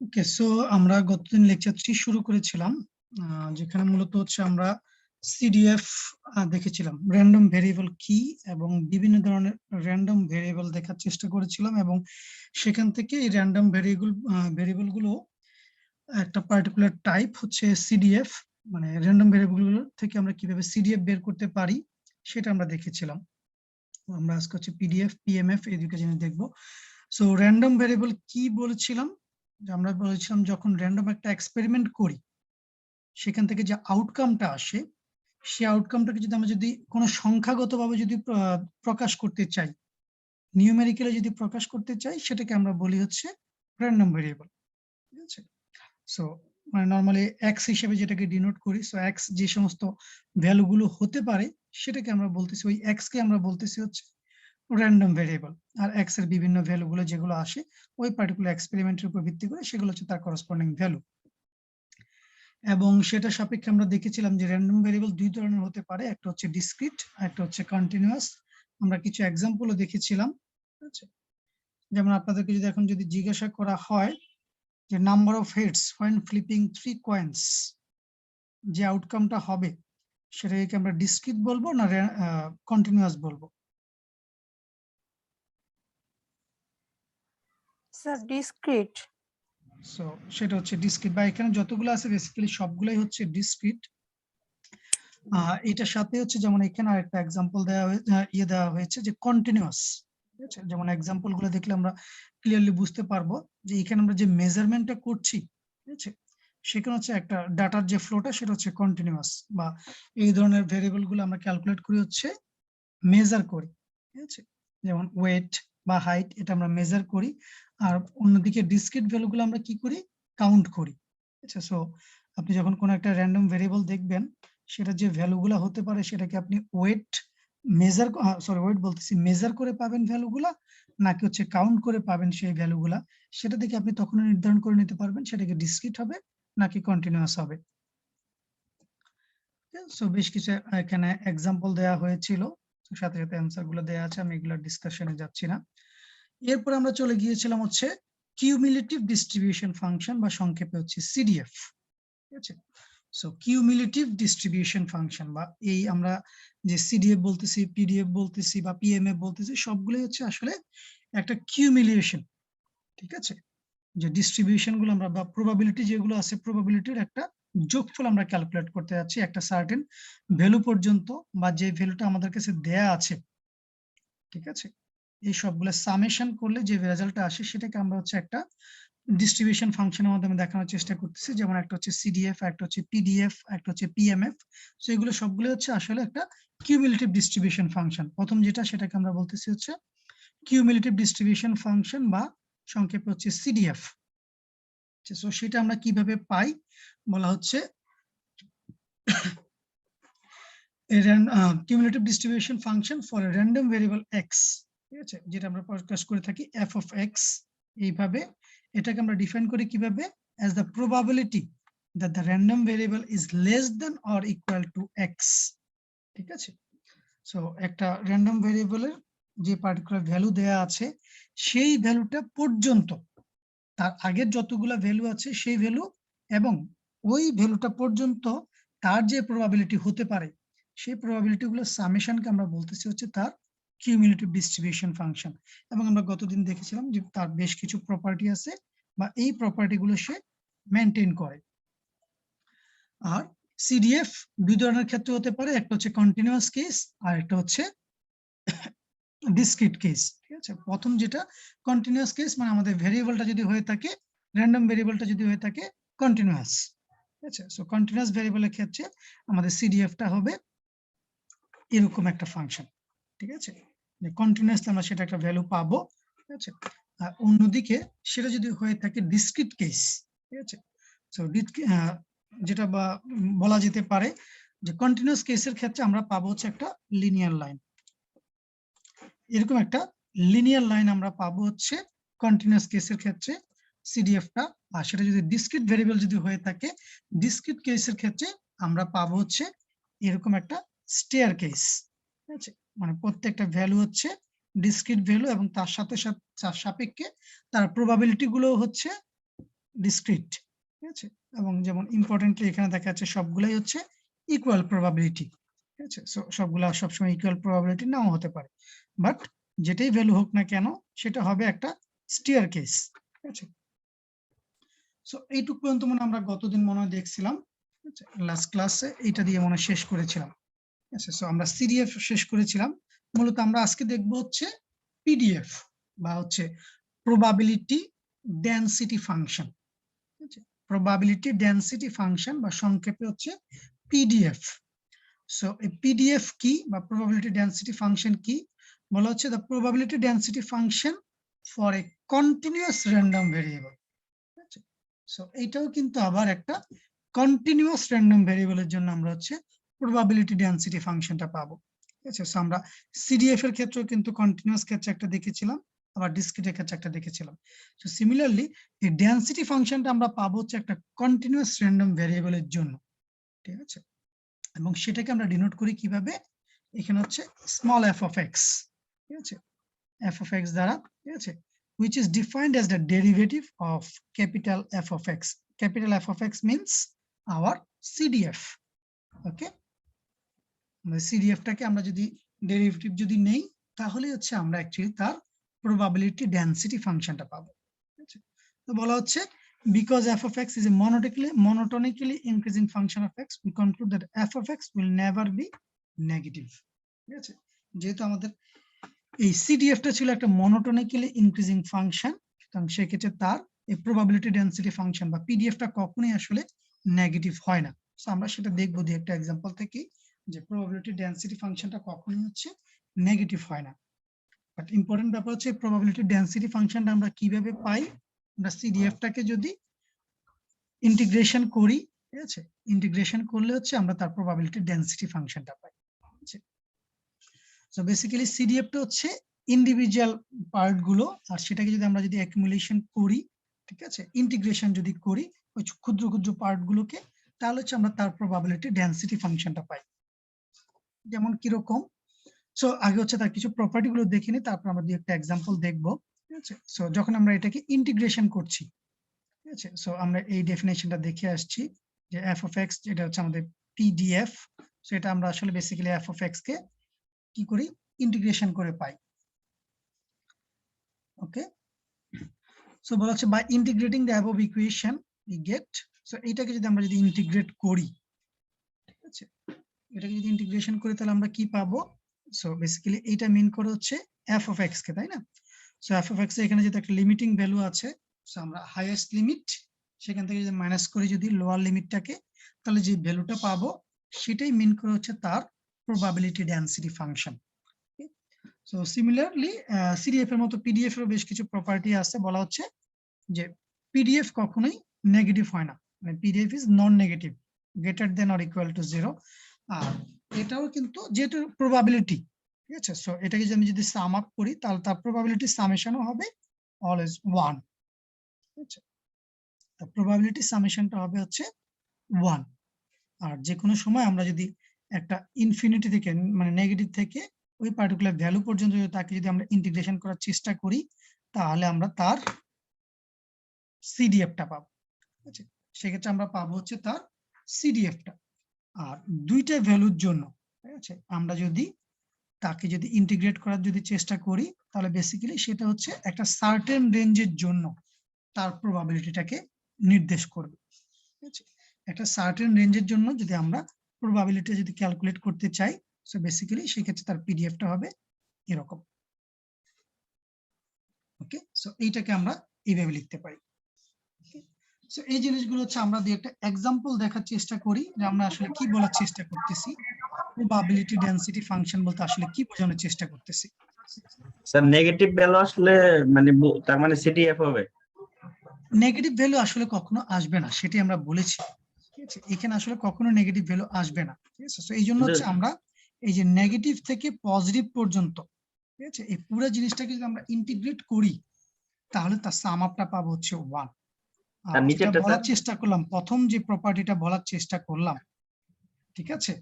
ওকে, so আমরা গতদিন লেকচারটি শুরু করেছিলাম, যেখানে মূলত হচ্ছে আমরা সিডিএফ দেখেছিলাম, র্যান্ডম ভেরিয়েবল কি এবং বিভিন্ন ধরনের র্যান্ডম ভেরিয়েবল দেখার চেষ্টা করেছিলাম, এবং সেখান থেকে এই র্যান্ডম ভেরিয়েবল গুলো একটা পার্টিকুলার টাইপ হচ্ছে সিডিএফ, মানে র্যান্ডম ভেরিয়েবল গুলো থেকে আমরা কিভাবে সিডিএফ বের করতে পারি সেটা আমরা দেখেছিলাম। আমরা আজকে হচ্ছে পিডিএফ, পিএমএফ এই দুটো জিনিস দেখবো। সো র্যান্ডম ভেরিয়েবল কি বলেছিলাম, যে আমরা বলেছিলাম যখন র্যান্ডম একটা এক্সপেরিমেন্ট করি সেখান থেকে যে আউটকামটা আসে, সেই আউটকামটাকে যদি আমরা কোনো সংখ্যাগতভাবে যদি প্রকাশ করতে চাই, নিউমেরিক্যালি যদি প্রকাশ করতে চাই, সেটাকে আমরা বলি হচ্ছে র্যান্ডম ভেরিয়েবল। ঠিক আছে, সো মানে নর্মালি এক্স হিসেবে যেটাকে ডিনোট করি, সো এক্স যে সমস্ত ভ্যালুগুলো হতে পারে সেটাকে আমরা বলতেছি, ওই এক্স কে আমরা বলতেছি হচ্ছে র্যান্ডম ভেরিয়েবল। আর এক্স এর বিভিন্ন ভ্যালুগুলো যেগুলো আসে ওই পার্টিকুলার এক্সপেরিমেন্টের উপর ভিত্তি করে, সেগুলো হচ্ছে তার করসপন্ডিং ভ্যালু। এবং সেটা সাপেক্ষে আমরা দেখেছিলাম যে র্যান্ডম ভেরিয়েবল দুই ধরনের হতে পারে, একটা হচ্ছে ডিসক্রিট, একটা হচ্ছে কন্টিনিউয়াস। আমরা কিছু এক্সাম্পলও দেখেছিলাম। আচ্ছা, যেমন আপনাদেরকে যদি এখন যদি জিজ্ঞাসা করা হয় যে number of heads when flipping 3 coins, যে আউটকামটা হবে সেটাকে আমরা ডিসক্রিট বলবো না কন্টিনিউয়াস বলবো? Sir discrete. সো সেটা হচ্ছে ডিসক্রিট, বা এখানে যতগুলো আছে বেসিক্যালি সবগুলাই হচ্ছে ডিসক্রিট। এটার সাথে হচ্ছে যেমন এখানে আরেকটা এক্সাম্পল দেওয়া হয়েছে যে কন্টিনিউয়াস। ঠিক আছে, যেমন এক্সাম্পল গুলো দেখলে আমরা ক্লিয়ারলি বুঝতে পারবো যে এখানে আমরা যে মেজারমেন্টটা করছি, ঠিক আছে, সেখানে হচ্ছে একটা ডাটার যে ফ্লোটা সেটা হচ্ছে কন্টিনিউয়াস, বা এই ধরনের ভেরিয়েবল গুলো আমরা ক্যালকুলেট করি হচ্ছে মেজার করি। ঠিক আছে, যেমন ওয়েট বা হাইট, এটা আমরা মেজার করি। আর অন্যদিকে ডিসক্রিট ভ্যালু গুলো আমরা কি করি, কাউন্ট করি। আচ্ছা, সো আপনি যখন কোনো একটা র্যান্ডম ভেরিয়েবল দেখবেন, সেটা যে ভ্যালুগুলা হতে পারে সেটাকে আপনি ওয়েট মেজার করে পাবেন ভ্যালুগুলা, নাকি হচ্ছে কাউন্ট করে পাবেন সেই ভ্যালুগুলা, সেটা দেখে আপনি তখন নির্ধারণ করে নিতে পারবেন সেটাকে ডিসক্রিট হবে নাকি কন্টিনিউয়াস হবে। সো বেশ কিছু এখানে এক্সাম্পল দেওয়া হয়েছিল, সাথে সাথে অ্যান্সার গুলো দেওয়া আছে, আমি এগুলো ডিসকাশনে যাচ্ছি না। এরপর আমরা চলে গিয়েছিলাম হচ্ছে কিউমুলেটিভ ডিস্ট্রিবিউশন ফাংশন, বা সংক্ষেপে হচ্ছে সিডিএফ। ঠিক আছে, সো কিউমুলেটিভ ডিস্ট্রিবিউশন ফাংশন, বা এই আমরা যে সিডিএফ বলতেছি, পিডিএফ বলতেছি বা পিএমএফ বলতেছি, সবগুলোই হচ্ছে আসলে একটা কিউমুলেশন। ঠিক আছে, যে ডিস্ট্রিবিউশন গুলো আমরা, বা প্রবাবিলিটি যেগুলো আছে, প্রবাবিলিটির একটা যোগফল আমরা ক্যালকুলেট করতে যাচ্ছি একটা সার্টেন ভ্যালু পর্যন্ত, বা যে ভ্যালুটা আমাদের কাছে দেয়া আছে। ঠিক আছে, এই সবগুলো সামেশন করলে যে রেজাল্টটা আসে সেটাকে আমরা হচ্ছে একটা ডিস্ট্রিবিউশন ফাংশনের মাধ্যমে দেখানোর চেষ্টা করতেছি। যেমন একটা হচ্ছে সিডিএফ, একটা হচ্ছে পিডিএফ, একটা হচ্ছে পিএমএফ। সো এগুলো সবগুলো হচ্ছে আসলে একটা কিউমুলেটিভ ডিস্ট্রিবিউশন ফাংশন। প্রথম যেটা, সেটাকে আমরা বলতেছি হচ্ছে কিউমুলেটিভ ডিস্ট্রিবিউশন ফাংশন, বা সংক্ষেপে হচ্ছে সিডিএফ। সো সেটা আমরা কিভাবে পাই, বলা হচ্ছে cumulative distribution function for A random variable x. ঠিক আছে, যেটা আমরা প্রকাশ করে থাকি এফ অফ এক্স এইভাবে। এটাকে আমরা ডিফাইন করি কিভাবে, as the probability that the random variable is less than or equal to x. ঠিক আছে, সো একটা র্যান্ডম ভেরিয়েবলের যে পার্টিকুলার ভ্যালু দেয়া আছে, সেই ভ্যালুটা পর্যন্ত, তার আগের যতগুলা ভ্যালু আছে সেই ভ্যালু, এবং ওই ভ্যালুটা পর্যন্ত তার যে প্রবাবিলিটি হতে পারে, সেই প্রবাবিলিটি গুলো সামেশনকে আমরা বলতেছি হচ্ছে তার কিউমুলেটিভ ডিস্ট্রিবিউশন ফাংশন। এবং আমরা গতদিন দেখেছিলাম যে তার বেশ কিছু প্রপার্টি আছে, বা এই প্রপার্টি গুলো সে মেনটেন করে। আর সিডিএফ দুই ধরনের ক্ষেত্রে হতে পারে, একটা হচ্ছে কন্টিনিউয়াস কেস, আর একটা হচ্ছে ডিসক্রিট কেস। ঠিক আছে, প্রথম যেটা কন্টিনিউয়াস কেস, মানে আমাদের ভেরিয়েবলটা যদি হয়ে থাকে, র্যান্ডম ভেরিয়েবলটা যদি হয়ে থাকে কন্টিনিউয়াস। ঠিক আছে, সো কন্টিনিউয়াস ভেরিয়েবলের ক্ষেত্রে আমাদের সিডিএফটা হবে এরকম একটা ফাংশন। ঠিক আছে, কন্টিনিউয়াসলি আমরা সেটা একটা ভ্যালু পাবো। ঠিক আছে, আর অন্যদিকে সেটা যদি হয়ে থাকে ডিসক্রিট কেস, ঠিক আছে, সো যেটা বলা যেতে পারে যে কন্টিনিউয়াস কেসের ক্ষেত্রে আমরা পাবো হচ্ছে একটা লিনিয়ার লাইন, এরকম একটা লিনিয়ার লাইন আমরা পাবো হচ্ছে কন্টিনিউয়াস কেসের ক্ষেত্রে সিডিএফটা। আর সেটা যদি ডিসক্রিট ভেরিয়েবল যদি হয়ে থাকে, ডিসক্রিট কেসের ক্ষেত্রে আমরা পাবো হচ্ছে এরকম একটা স্টেয়ার কেস। ঠিক আছে, মানে প্রত্যেকটা ভ্যালু হচ্ছে ডিসক্রিট ভ্যালু, এবং তার সাথে তার সাপেক্ষে তার প্রবাবিলিটি গুলো হচ্ছে ডিসক্রিট, ঠিক আছে, এবং যেমন ইম্পর্টেন্টলি এখানে দেখা যাচ্ছে সবগুলাই হচ্ছে ইকুয়াল প্রবাবিলিটি, ঠিক আছে। সো সবগুলা সবসময় ইকুয়াল প্রবাবিলিটি নাও হতে পারে, বাট যেটাই ভ্যালু হোক না কেন সেটা হবে একটা স্টিয়ার কেস, ঠিক আছে। সো এইটুকু পর্যন্ত মনে আমরা গতদিন মনে হয় দেখছিলাম, লাস্ট ক্লাসে এইটা দিয়ে মনে শেষ করেছিলাম। আচ্ছা, সো আমরা সিডিএফ শেষ করেছিলাম। মূলত আমরা আজকে দেখব হচ্ছে পিডিএফ বা হচ্ছে probability density function, probability density function বা সংক্ষেপে হচ্ছে পিডিএফ। সো এই পিডিএফ কি বা প্রবাবিলিটি ডেনসিটি ফাংশন কি? বলা হচ্ছে the probability density function for A continuous random variable. So এইটাও কিন্তু আবার একটা কন্টিনিউয়াস র্যান্ডম ভেরিয়েবলের জন্য আমরা হচ্ছে প্রবাবিলিটি ডেনসিটি ফাংশনটা পাবো, ঠিক আছে। সো আমরা সিডিএফ এর ক্ষেত্রেও কিন্তু কন্টিনিউয়াস ক্ষেত্রে একটা দেখেছিলাম, আবার ডিসক্রিটের ক্ষেত্রে একটা দেখেছিলাম। সো সিমিলারলি এই ডেনসিটি ফাংশনটা আমরা পাবো হচ্ছে একটা কন্টিনিউয়াস র্যান্ডম ভেরিয়েবলের জন্য, ঠিক আছে। এবং সেটাকে আমরা ডিনোট করি কিভাবে? এখানে হচ্ছে স্মল এফ অফ এক্স, ঠিক আছে, এফ অফ এক্স দ্বারা, ঠিক আছে, which is defined as the derivative of capital F of X. Capital F of X means our CDF. Okay, CDF টাকে আমরা যদি ডেরিভেটিভ যদি নেই তাহলে হচ্ছে আমরা অ্যাকচুয়ালি তার প্রবাবিলিটি ডেনসিটি ফাংশনটা পাবো, ঠিক আছে। তো বলা হচ্ছে because f of x is a monotonically increasing function of x, we conclude that f of x will never be negative, ঠিক আছে। যেহেতু আমাদের এই সিডিএফ টা ছিল একটা মনোটোনিক্যালি ইনক্রিজিং ফাংশন, সুতরাং সেক্ষেত্রে তার এই প্রবাবিলিটি ডেনসিটি ফাংশন বা পিডিএফ টা কখনোই আসলে নেগেটিভ হয় না। সো আমরা সেটা দেখবো দিয়ে একটা এক্সাম্পল থেকে যে প্রবাবিলিটি ডেনসিটি ফাংশনটা কখনোই হচ্ছে নেগেটিভ হয় না। বাট ইম্পর্টেন্ট ব্যাপার হচ্ছে প্রবাবিলিটি ডেনসিটি ফাংশনটা আমরা কিভাবে পাই? আমরা সিডিএফ টাকে যদি ইন্টিগ্রেশন করি, ঠিক আছে, ইন্টিগ্রেশন করলে হচ্ছে আমরা তার প্রবাবিলিটি ডেনসিটি ফাংশনটা পাই, ঠিক আছে। সো বেসিক্যালি সিডিএফ টা হচ্ছে ইন্ডিভিজুয়াল পার্ট গুলো, আর সেটাকে যদি আমরা যদি অ্যাকুমুলেশন করি, ঠিক আছে, ইন্টিগ্রেশন যদি করি ওই ক্ষুদ্র ক্ষুদ্র পার্ট গুলোকে, তাহলে হচ্ছে আমরা তার প্রবাবিলিটি ডেনসিটি ফাংশনটা পাই। যেমন কিরকম? সো আগে হচ্ছে তার কিছু প্রপার্টি গুলো দেখে নিই, তারপর আমরা দুই একটা এক্সাম্পল দেখবো, ঠিক আছে। সো যখন আমরা এটাকে ইন্টিগ্রেশন করছি, ঠিক আছে, সো আমরা এই ডেফিনেশনটা দেখে আসছি যে এফ অফ এক্স যেটা হচ্ছে আমাদের পিডিএফ, সো এটা আমরা আসলে বেসিক্যালি এফ অফ এক্স কে কি করি? ইন্টিগ্রেশন করে পাই। ওকে, সো বলা হচ্ছে by integrating the above equation we get, so এটাকে যদি আমরা যদি ইন্টিগ্রেট করি, ঠিক আছে, এটাকে যদি ইন্টিগ্রেশন করি তাহলে আমরা কি পাবো? সো বেসিক্যালি এটা মিন করে হচ্ছে এফ অফ এক্স কে, তাই না? সো এফ অফ এক্স এখানে যেটা একটা লিমিটিং ভ্যালু আছে, সো আমরা হাইয়েস্ট লিমিট সেখান থেকে যদি মাইনাস করি যদি লোয়ার লিমিটটাকে, তাহলে যে ভ্যালুটা পাবো সেটাই মিন করে হচ্ছে তার probability density function. So similarly CDF এর মতো পিডিএফ এর বেশ কিছু প্রপার্টি আছে, বলা হচ্ছে যে পিডিএফ কখনোই নেগেটিভ হয় না, মানে PDF is non negative greater than or equal to 0। আর এটাও কিন্তু যেহেতু প্রবাবিলিটি, ঠিক আছে, সো এটাকে আমি যদি সাম আপ করি তাহলে তার প্রবাবিলিটি সামেশনও হবে অলওয়েজ 1, ঠিক আছে। তার প্রবাবিলিটি সামেশনটা হবে হচ্ছে 1। আর যে কোনো সময় আমরা যদি একটা ইনফিনিটি থেকে মানে নেগেটিভ থেকে ওই পার্টিকুলার ভ্যালু পর্যন্ত যদি তাকে যদি আমরা ইন্টিগ্রেশন করার চেষ্টা করি তাহলে আমরা তার সিডিএফটা পাবো, ঠিক আছে। সেক্ষেত্রে আমরা পাবো হচ্ছে তার সিডিএফটা। আর দুইটা ভ্যালুর জন্য, ঠিক আছে, আমরা যদি তাকে যদি ইন্টিগ্রেট করার যদি চেষ্টা করি তাহলে বেসিক্যালি সেটা হচ্ছে একটা সার্টেন রেঞ্জের জন্য তার প্রবাবিলিটিটাকে নির্দেশ করবে, ঠিক আছে। একটা সার্টেন রেঞ্জের জন্য যদি আমরা প্রবাবিলিটি যদি ক্যালকুলেট করতে চাই, সো বেসিক্যালি সেক্ষেত্রে তার পিডিএফটা হবে এরকম। ওকে, সো এইটাকে আমরা এইভাবে লিখতে পারি। সো এই জিনিসগুলো হচ্ছে আমরা দিয়ে একটা এক্সাম্পল দেখার চেষ্টা করি যে আমরা আসলে কি বলার চেষ্টা করতেছি, প্রবাবিলিটি ডেনসিটি ফাংশন বলতে আসলে কি বোঝানোর চেষ্টা করতেছি। স্যার নেগেটিভ ভ্যালু আসলে মানে তার মানে সিডিএফ হবে? নেগেটিভ ভ্যালু আসলে কখনো আসবে না, সেটি আমরা বলেছি, ঠিক আছে। এখানে আসলে কখনো নেগেটিভ ভ্যালু আসবে না, ঠিক আছে। সো এই জন্য হচ্ছে আমরা এই যে নেগেটিভ থেকে পজিটিভ পর্যন্ত, ঠিক আছে, এই পুরো জিনিসটাকে যদি আমরা ইন্টিগ্রেট করি তাহলে তার সাম আপটা পাবো হচ্ছে 1। আর যেটা বলার চেষ্টা করলাম, প্রথম যে প্রপার্টিটা বলার চেষ্টা করলাম, ঠিক আছে,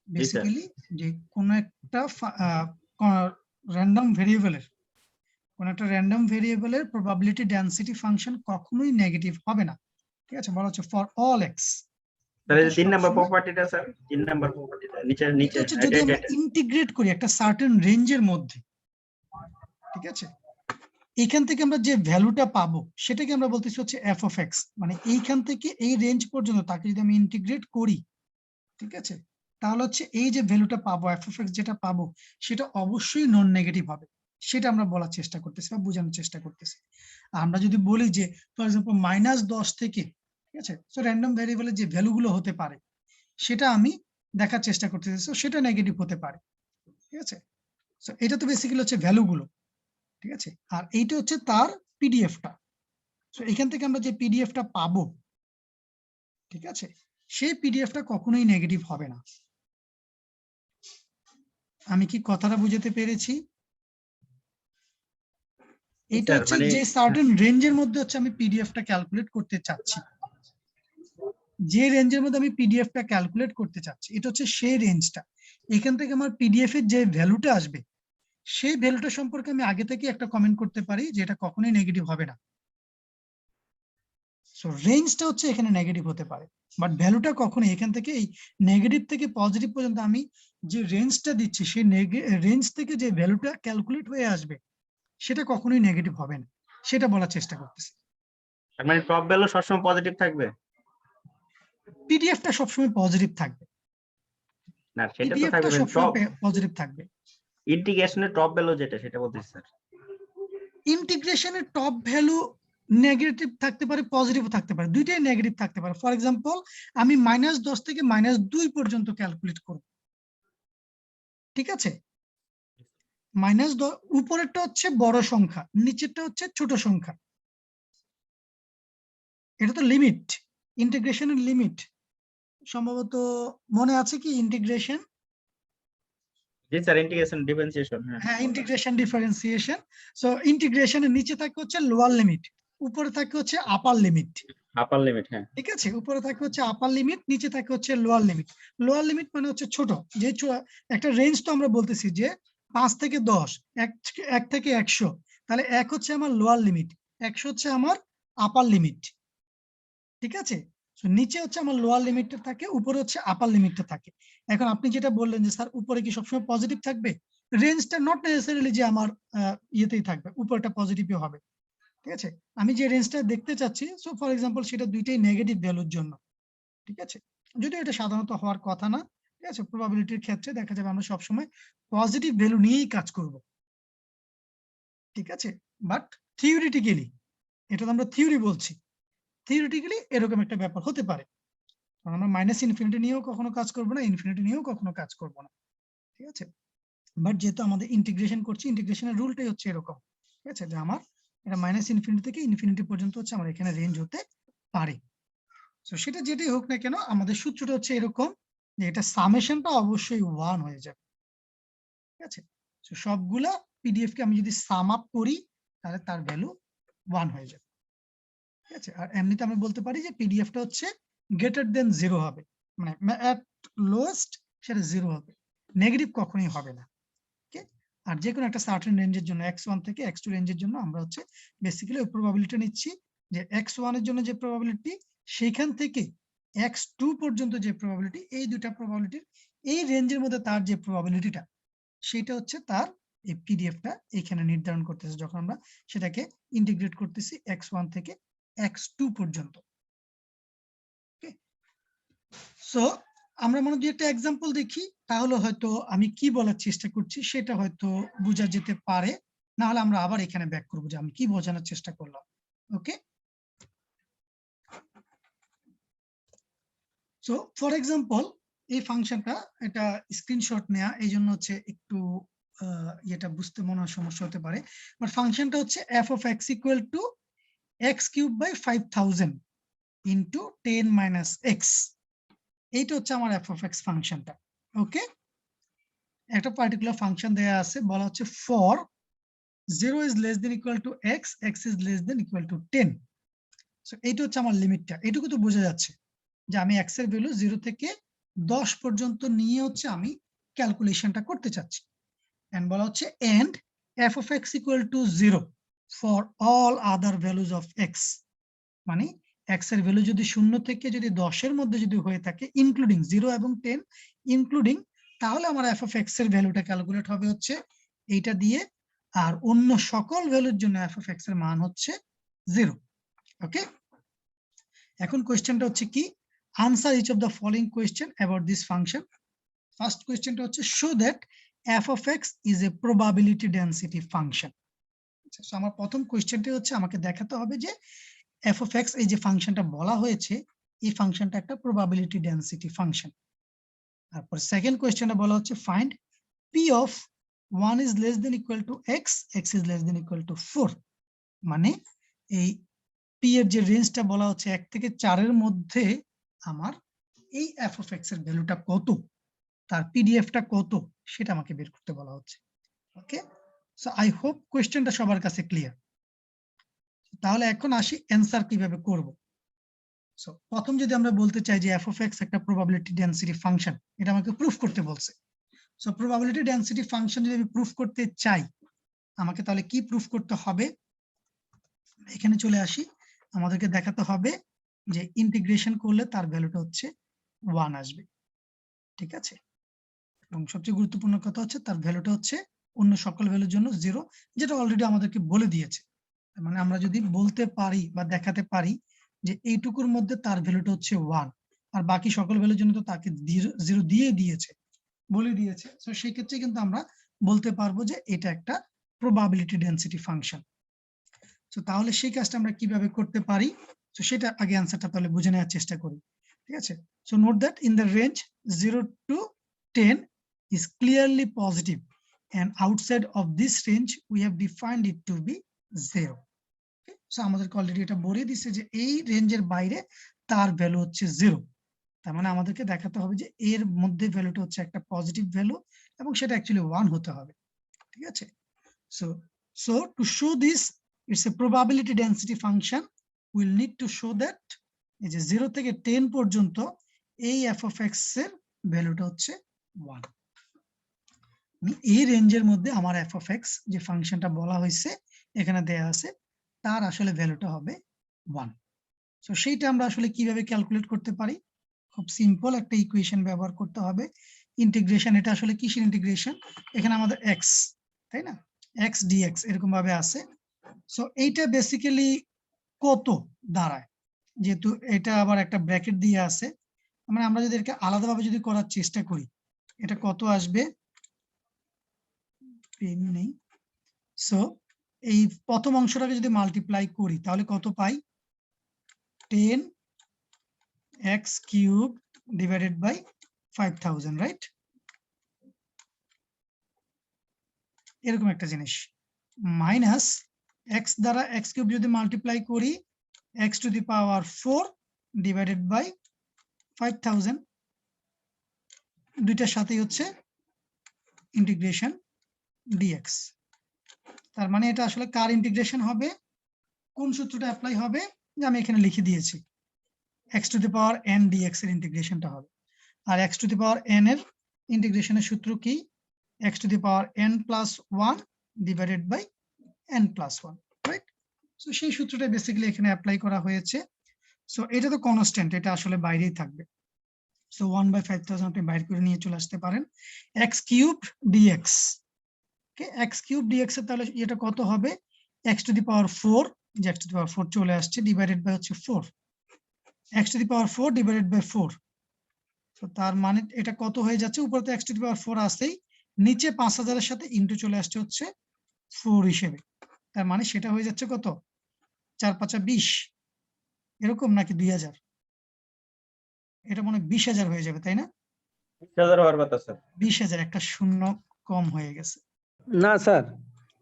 বেসিক্যালি যে কোন একটা র্যান্ডম ভেরিয়েবলের কোন একটা র্যান্ডম ভেরিয়েবলের প্রবাবিলিটি ডেনসিটি ফাংশন কখনোই নেগেটিভ হবে না। ঠিক আছে, বলা হচ্ছে ফর অল এক্স। তাহলে 3 নাম্বার প্রপার্টিটা স্যার, 3 নাম্বার প্রপার্টিটা নিচে নিচে হচ্ছে যদি আমরা ইন্টিগ্রেট করি একটা সার্টেন রেঞ্জের মধ্যে, ঠিক আছে, এইখান থেকে আমরা যে ভ্যালুটা পাবো সেটাকে আমরা বলতেছি হচ্ছে এফ অফ এক্স। মানে এইখান থেকে এই রেঞ্জ পর্যন্ত তাকে যদি আমি ইন্টিগ্রেট করি, ঠিক আছে, তাহলে হচ্ছে এই যে ভ্যালুটা পাবো এফ অফ এক্স যেটা পাবো সেটা অবশ্যই নন নেগেটিভ হবে। সেটা আমরা বলার চেষ্টা করতেছি বা বোঝানোর চেষ্টা করতেছি। আমরা যদি বলি যে ফর এক্সাম্পল -10 থেকে, ঠিক আছে, সো র্যান্ডম ভ্যারিয়েবলের যে ভ্যালুগুলো হতে পারে সেটা আমি দেখার চেষ্টা করতেছি, সো সেটা নেগেটিভ হতে পারে। ঠিক আছে, সো এটা তো বেসিক্যালি হচ্ছে ভ্যালুগুলো। ঠিক আছে, আর এইটা হচ্ছে তার পিডিএফটা। সো এখান থেকে আমরা যে পিডিএফটা পাবো, ঠিক আছে, সেই পিডিএফটা কখনোই নেগেটিভ হবে না। আমি কি কথাটা বুঝাতে পেরেছি? এটা স্যার হচ্ছে মানে যে সার্টেন রেঞ্জের মধ্যে হচ্ছে আমি পিডিএফটা ক্যালকুলেট করতে চাচ্ছি, যে রেঞ্জের মধ্যে আমি পিডিএফটা ক্যালকুলেট করতে চাচ্ছি এটা হচ্ছে সেই রেঞ্জটা। এখান থেকে আমার পিডিএফ এর যে ভ্যালুটা আসবে সেই ভ্যালুটা সম্পর্কে আমি আগে থেকে একটা কমেন্ট করতে পারি যে এটা কখনোই নেগেটিভ হবে না। সো রেঞ্জটা হচ্ছে এখানে নেগেটিভ হতে পারে, বাট ভ্যালুটা কখনোই এখান থেকে এই নেগেটিভ থেকে পজিটিভ পর্যন্ত আমি যে রেঞ্জটা দিচ্ছি সেই রেঞ্জ থেকে যে ভ্যালুটা ক্যালকুলেট হয়ে আসবে সেটা কখনোই নেগেটিভ হবে না, সেটা বলার চেষ্টা করতেছি। তার মানে টপ ভ্যালু সবসময় পজিটিভ থাকবে? পিডিএফটা সবসময় পজিটিভ থাকবে, না সেটা তো পিডিএফটা থাকবে, সবসময় টপ পজিটিভ থাকবে। ইন্টিগ্রেশনের টপ ভ্যালু যেটা সেটা বলতেছি স্যার। ইন্টিগ্রেশনের টপ ভ্যালু নেগেটিভ থাকতে পারে, পজিটিভ থাকতে পারে, দুইটাই নেগেটিভ থাকতে পারে। ফর এক্সাম্পল আমি -10 থেকে -2 পর্যন্ত ক্যালকুলেট করব, ঠিক আছে, উপরেরটা হচ্ছে বড় সংখ্যা, নিচেরটা হচ্ছে ছোট সংখ্যা। এটা তো লিমিট, ইন্টিগ্রেশনের লিমিট সম্ভবত মনে আছে কি? ইন্টিগ্রেশন, জি স্যার, ইন্টিগ্রেশন ডিফারেন্সিয়েশন। হ্যাঁ, ইন্টিগ্রেশন ডিফারেন্সিয়েশন। সো ইন্টিগ্রেশনের নিচে থাকে হচ্ছে লোয়ার লিমিট, উপরে থাকে হচ্ছে আপার লিমিট। আপার লিমিট, হ্যাঁ। ঠিক আছে, উপরে থাকে হচ্ছে আপার লিমিট, নিচে থাকে হচ্ছে লোয়ার লিমিট। লোয়ার লিমিট মানে হচ্ছে ছোট, যে একটা রেঞ্জ তো আমরা বলতেছি যে 5 থেকে 10, 1 থেকে 100, তাহলে 1 হচ্ছে আমার লোয়ার লিমিট, 100 হচ্ছে আমার আপার লিমিট। ঠিক আছে, সো নিচে হচ্ছে আমার লোয়ার লিমিটটা থাকে, উপরে হচ্ছে আপার লিমিটটা থাকে। এখন আপনি যেটা বললেন যে স্যার উপরে কি সবসময় পজিটিভ থাকবে, রেঞ্জটা নট নেসেসারিলি যে আমার ইয়েতেই থাকবে, উপরটা পজিটিভই হবে। ঠিক আছে, আমি যে রেঞ্জটা দেখতে চাচ্ছি, সো ফর এক্সাম্পল সেটা দুইটাই নেগেটিভ ভ্যালুর জন্য। ঠিক আছে, যদিও এটা সাধারণত হওয়ার কথা না। ঠিক আছে, প্রবাবিলিটির ক্ষেত্রে দেখা যাবে আমরা সবসময় পজিটিভ ভ্যালু নিয়েই কাজ করব। ঠিক আছে, বাট থিওরিটিক্যালি, এটা তো আমরা থিওরি বলছি, থিওরিটিক্যালি এরকম একটা ব্যাপার হতে পারে। আমরা -ইনফিনিটি নিয়েও কখনো কাজ করব না, ইনফিনিটি নিয়েও কখনো কাজ করব না। ঠিক আছে, বাট যেহেতু আমাদের ইন্টিগ্রেশন করছি, ইন্টিগ্রেশনের রুলটাই হচ্ছে এরকম। ঠিক আছে, যে আমার এটা -ইনফিনিটি থেকে ইনফিনিটি পর্যন্ত হচ্ছে আমার এখানে রেঞ্জ হতে পারে। তো সেটা যেটাই হোক না কেন, আমাদের সূত্রটা হচ্ছে এরকম যে এটা সামেশনটা অবশ্যই 1 হয়ে যাবে। ঠিক আছে, তো সবগুলা পিডিএফ কে আমি যদি সাম আপ করি তাহলে তার ভ্যালু 1 হয়ে যাবে। ঠিক আছে, আর এমনিতে আমি বলতে পারি যে পিডিএফটা হচ্ছে গ্রেটার দেন 0 হবে, মানে এট লোয়েস্ট সেটা 0 হবে, নেগেটিভ কখনোই হবে না। ওকে, আর যে কোনো একটা সার্টেন রেঞ্জের জন্য x1 থেকে x2 রেঞ্জের জন্য আমরা হচ্ছে বেসিক্যালি ওই প্রবাবিলিটি নিচ্ছি যে x1 এর জন্য যে প্রবাবিলিটি, সেখান থেকে x2 পর্যন্ত যে প্রবাবিলিটি, এই দুটা প্রবাবিলিটির এই রেঞ্জের মধ্যে তার যে প্রবাবিলিটিটা, সেটা হচ্ছে তার এই পিডিএফটা এখানে নির্ধারণ করতেছে যখন আমরা সেটাকে ইন্টিগ্রেট করতেছি x1 থেকে x2 পর্যন্ত। ওকে, সো আমরা মনে হয় একটা এক্সাম্পল দেখি, তাহলে হয়তো আমি কি বলার চেষ্টা করছি সেটা হয়তো বোঝা যেতে পারে, না হলে আমরা আবার এখানে ব্যাক করবো যে আমি কি বোঝানোর চেষ্টা করলাম। ওকে, সো ফর এক্সাম্পল এই ফাংশনটা, এটা স্ক্রিনশট নেওয়া, এই জন্য হচ্ছে একটু এটা বুঝতে মনে হয় সমস্যা হতে পারে, বাট ফাংশনটা হচ্ছে f of x equal to x cube by 5000 into 10 - x। এইটা হচ্ছে আমার f of x ফাংশনটা। ওকে, একটা পার্টিকুলার ফাংশন দেয়া আছে, বলা হচ্ছে for 0 is less than equal to x, x is less than equal to 10। So এইটা হচ্ছে আমার লিমিটটা, এইটুকু তো বোঝা যাচ্ছে যে আমি x এর ভ্যালু 0 থেকে 10 পর্যন্ত নিয়ে হচ্ছে আমি ক্যালকুলেশনটা করতে চাচ্ছি। এন্ড বলা হচ্ছে and f of x equal to 0 for all other values of x, মানে x এর ভ্যালু যদি 0 থেকে যদি 10 এর মধ্যে যদি হয়ে থাকে ইনক্লুডিং 0 এবং 10 ইনক্লুডিং, তাহলে আমার f of x এর ভ্যালুটা ক্যালকুলেট হবে হচ্ছে এইটা দিয়ে, আর অন্য সকল ভ্যালুর জন্য f of x এর মান হচ্ছে 0। ওকে, এখন কোশ্চেনটা হচ্ছে কি, answer each of the following question about this function. First কোয়েশ্চেনটা হচ্ছে show that f of x is a probability density function। So আমার প্রথম কোয়েশ্চেনটি হচ্ছে আমাকে দেখাতে হবে যে f of x এই যে ফাংশনটা বলা হয়েছে এই ফাংশনটা একটা প্রবাবিলিটি ডেনসিটি ফাংশন। তারপর সেকেন্ড কোয়েশ্চেনটা বলা হচ্ছে find p of 1 is less than equal to x, x is less than equal to 4, মানে এই p এর যে রেঞ্জটা বলা হচ্ছে 1 থেকে 4 এর মধ্যে আমার এই f of x এর ভ্যালুটা কত, তার পিডিএফটা কত সেটা আমাকে বের করতে বলা হচ্ছে। ওকে, সো আই হোপ কোয়েশ্চেনটা সবার কাছে ক্লিয়ার। তাহলে এখন আসি অ্যানসার কিভাবে করব। সো প্রথম যদি আমরা বলতে চাই যে f of x একটা প্রবাবিলিটি ডেনসিটি ফাংশন, এটা আমাকে প্রুফ করতে বলছে। সো প্রবাবিলিটি ডেনসিটি ফাংশন যদি আমি প্রুফ করতে চাই আমাকে তাহলে কি প্রুফ করতে হবে, এখানে চলে আসি, আমাদেরকে দেখাতে হবে যে ইন্টিগ্রেশন করলে তার ভ্যালুটা হচ্ছে 1 আসবে। ঠিক আছে, এবং সবচেয়ে গুরুত্বপূর্ণ কথা হচ্ছে তার ভ্যালুটা হচ্ছে অন্য সকল ভ্যালুর জন্য 0, যেটা অলরেডি আমাদেরকে বলে দিয়েছে। মানে আমরা যদি বলতে পারি বা দেখাতে পারি যে এইটুকুর মধ্যে তার ভ্যালুটা হচ্ছে 1, আর বাকি সকল ভ্যালুর জন্য তো তাকে 0 দিয়ে দিয়েছে, বলে দিয়েছে, তো সেই ক্ষেত্রে কিন্তু আমরা বলতে পারবো যে এটা একটা প্রবাবিলিটি ডেনসিটি ফাংশন। তো তাহলে সেই কাজটা আমরা কিভাবে করতে পারি, তো সেটা আগে অ্যানসারটা তাহলে বুঝে নেওয়ার চেষ্টা করি। ঠিক আছে, so note that in the range 0 to 10 is clearly positive and outside of this range we have defined it to be 0. So আমাদেরকে অলরেডি এটা বলে দিচ্ছে যে এই রেঞ্জের বাইরে তার ভ্যালু হচ্ছে 0, তার মানে আমাদেরকে দেখাতে হবে যে এর মধ্যে ভ্যালুটা হচ্ছে একটা পজিটিভ ভ্যালু এবং সেটা অ্যাকচুয়ালি 1 হতে হবে। ঠিক আছে, so to show this it's a probability density function, we'll need to show that এই যে 0 থেকে 10 পর্যন্ত এই f of x এর ভ্যালুটা হচ্ছে 1। এই রেঞ্জের মধ্যে আমার f of x যে ফাংশনটা বলা হয়েছে এখানে দেয়া আছে তার আসলে ভ্যালুটা হবে 1। সো সেইটা আমরা আসলে কিভাবে ক্যালকুলেট করতে পারি, খুব সিম্পল একটা ইকুয়েশন ব্যবহার করতে হবে। ইন্টিগ্রেশন, এটা আসলে কিসের ইন্টিগ্রেশন, এখানে আমাদের x, তাই না, x dx এরকম ভাবে আছে। সো এইটা বেসিক্যালি কত দাঁড়ায়, যেহেতু এটা আবার একটা ব্র্যাকেট দিয়ে আছে, মানে আমরা যদি এটাকে আলাদাভাবে যদি করার চেষ্টা করি এটা কত আসবে, পেন নেই। সো এই প্রথম অংশটাকে যদি মাল্টিপ্লাই করি তাহলে কত পাই, 10x cube divided by 5000, right, এরকম একটা জিনিস, মাইনাস x দ্বারা x কিউব যদি মাল্টিপ্লাই করি x to the power 4 divided by 5000, দুইটার সাথেই হচ্ছে ইন্টিগ্রেশন dx। তার মানে এটা আসলে কার ইন্টিগ্রেশন হবে, কোন সূত্রটা অ্যাপ্লাই হবে, যে আমি এখানে লিখে দিয়েছি x to the power n dx এর ইন্টিগ্রেশনটা হবে। আর x to the power n এর ইন্টিগ্রেশনের সূত্র কি, x to the power n plus 1 divided by n plus 1, right. So সেই সূত্রটা বেসিক্যালি এখানে অ্যাপ্লাই করা হয়েছে। সো এটা তো কনস্ট্যান্ট, এটা আসলে বাইরেই থাকবে। সো 1/5000 আপনি বাইরে করে নিয়ে চলে আসতে পারেন। x কিউব dx, ওকে, x কিউব dx এর তাহলে এটা কত হবে, x টু দি পাওয়ার 4, যে x টু দি পাওয়ার 4 চলে আসছে, ডিভাইডেড বাই হচ্ছে 4, x to the power 4 divided by 4। তো তার মানে এটা কত হয়ে যাচ্ছে, উপরে তো x টু দি পাওয়ার 4 আসেই, নিচে 5000 এর সাথে ইনটু চলে আসছে হচ্ছে 4 হিসেবে, তার মানে সেটা হয়ে যাচ্ছে কত, 4 5 20 এরকম, নাকি 2000, এটা মনে 20000 হয়ে যাবে, তাই না, 20000 হওয়ার কথা স্যার। 20000, একটা শূন্য কম হয়ে গেছে। না স্যার,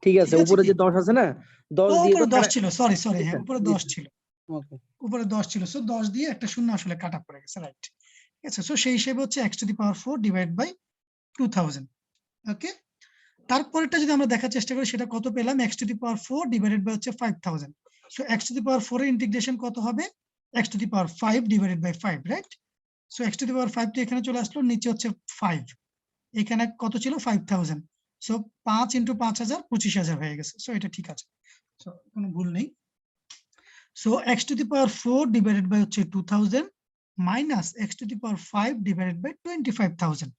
ঠিক আছে, উপরে যে 10 আছে না, 10 দিয়ে উপরে তো 10 ছিল, সরি হ্যাঁ উপরে 10 ছিল, ওকে, উপরে 10 ছিল, সো 10 দিয়ে একটা শূন্য আসলে কাটা পড়ে গেছে, রাইট। ঠিক আছে, সো সেই হিসেবে হচ্ছে x to the power 4 divide by 2000। Okay, তারপরেরটা যদি আমরা দেখার চেষ্টা করি সেটা কত পেলাম, x to the power 4 divided by হচ্ছে 5000। So x to the power 4 এর ইন্টিগ্রেশন কত হবে, x to the power 5 divided by 5, right. So x to the power 5 টা এখানে চলে আসলো, নিচে হচ্ছে 5, এখানে কত ছিল 5000, সো 5 ইন্টু 5000 25,000 হয়ে গেছে। সো এটা ঠিক আছে, সো কোনো ভুল নেই। So x to the power 4 divided by হচ্ছে 2000 minus x to the power 5 divided by 25000।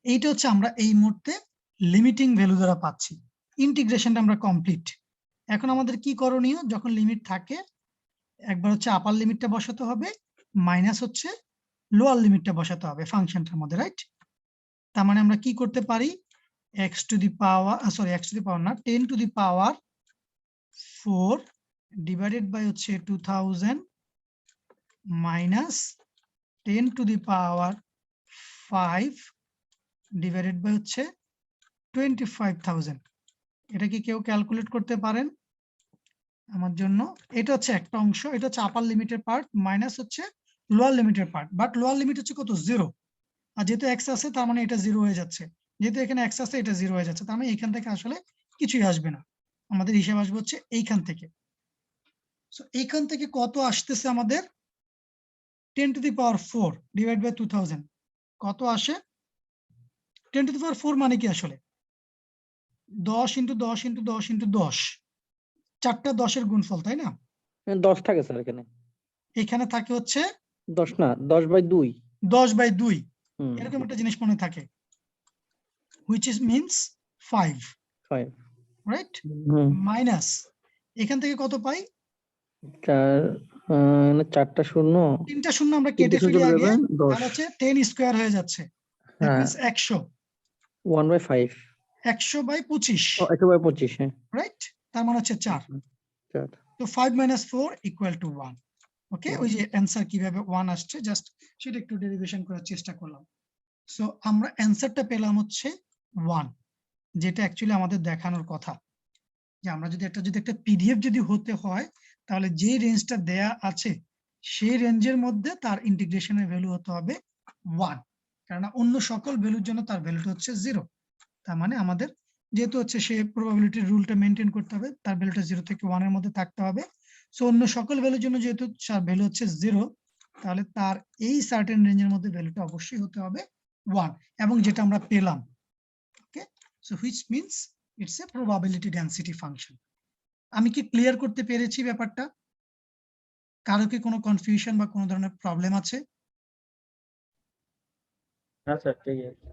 এইটা হচ্ছে আমরা এই মুহূর্তে লিমিটিং ভ্যালু দ্বারা পাচ্ছি। ইন্টিগ্রেশনটা আমরা কমপ্লিট। এখন আমাদের কি করণীয়, যখন লিমিট থাকে একবার হচ্ছে আপার লিমিটটা বসাতে হবে, মাইনাস হচ্ছে লোয়ার লিমিটটা বসাতে হবে ফাংশনটার মধ্যে, রাইট? তার মানে আমরা কি করতে পারি, x to the power x to the power না 10 to the power 4 divided by হচ্ছে 2000 minus 10 to the power 5 divided by হচ্ছে 25,000। এটা কি কেউ ক্যালকুলেট করতে পারেন আমার জন্য? এটা হচ্ছে একটা অংশ, এটা হচ্ছে আপার লিমিটের পার্ট, মাইনাস হচ্ছে লোয়ার লিমিটের পার্ট। বাট লোয়ার লিমিট হচ্ছে কত, 0। আর যেহেতু এক্স আছে তার মানে এটা 0 হয়ে যাচ্ছে, যেহেতু এখানে এক্স আছে এটা 0 হয়ে যাচ্ছে, তার মানে এখান থেকে আসলে কিছুই আসবে না, আমাদের হিসাব আসবে হচ্ছে এইখান থেকে। সো এইখান থেকে কত আসতেছে আমাদের, 10 to the power 4 divide by 2000 কত আসে? 10 টু দি পাওয়ার 4 মানে কি আসলে 10 ইন্টু 10 ইন্টু 10 ইন্টু 10, 4টা 10-এর গুণফল, তাই না? 10 থাকে স্যার এখানে। এখানে থাকে হচ্ছে 10 না, 10/2। 10/2, হুম, এরকম একটা জিনিস মনে থাকে, which is means 5, 5। Right? Hmm, minus এখান থেকে কত পাই, 4 না 4টা শূন্য, 3টা শূন্য আমরা 3টে কেটে শূন্য ফেলি চলে আগে, যাবে, 10। তাহলে হচ্ছে 10 স্কয়ার হয়ে যাচ্ছে, দ্যাট হ্যাঁ, মিন্স 100, 1/5। 100/25, 1/25, হ্যাঁ। রাইট? তার মানে হচ্ছে 4। 4। তো 5 minus 4 equal to 1। ওকে, ওই যে অ্যান্সার কিভাবে 1 আসছে জাস্ট সেটা একটু ডেরিভেশন করার চেষ্টা করলাম। সো আমরা অ্যান্সারটা পেলাম হচ্ছে 1, যেটা অ্যাকচুয়ালি আমাদের দেখানোর কথা, যে আমরা যদি একটা পিডিএফ যদি হতে হয় তাহলে যে রেঞ্জটা দেয়া আছে সেই রেঞ্জের মধ্যে তার ইন্টিগ্রেশনের ভ্যালু হতে হবে 1, কারণ অন্য সকল ভ্যালুর জন্য তার ভ্যালুটা হচ্ছে 0। তার মানে আমাদের যেহেতু হচ্ছে সে প্রবাবিলিটির রুলটা মেনটেন করতে হবে, তার ভ্যালুটা 0 থেকে 1 এর মধ্যে থাকতে হবে। সো অন্য সকল ভ্যালুর জন্য যেহেতু তার ভ্যালু হচ্ছে 0, তাহলে তার এই সার্টেন রেঞ্জের মধ্যে ভ্যালুটা অবশ্যই হতে হবে 1, এবং যেটা আমরা পেলাম। Okay, so which means it's a probability density function. আমি কি ক্লিয়ার করতে পেরেছি ব্যাপারটা? কারো কি কোনো কনফিউশন বা কোনো ধরনের প্রবলেম আছে? আচ্ছা ঠিক আছে।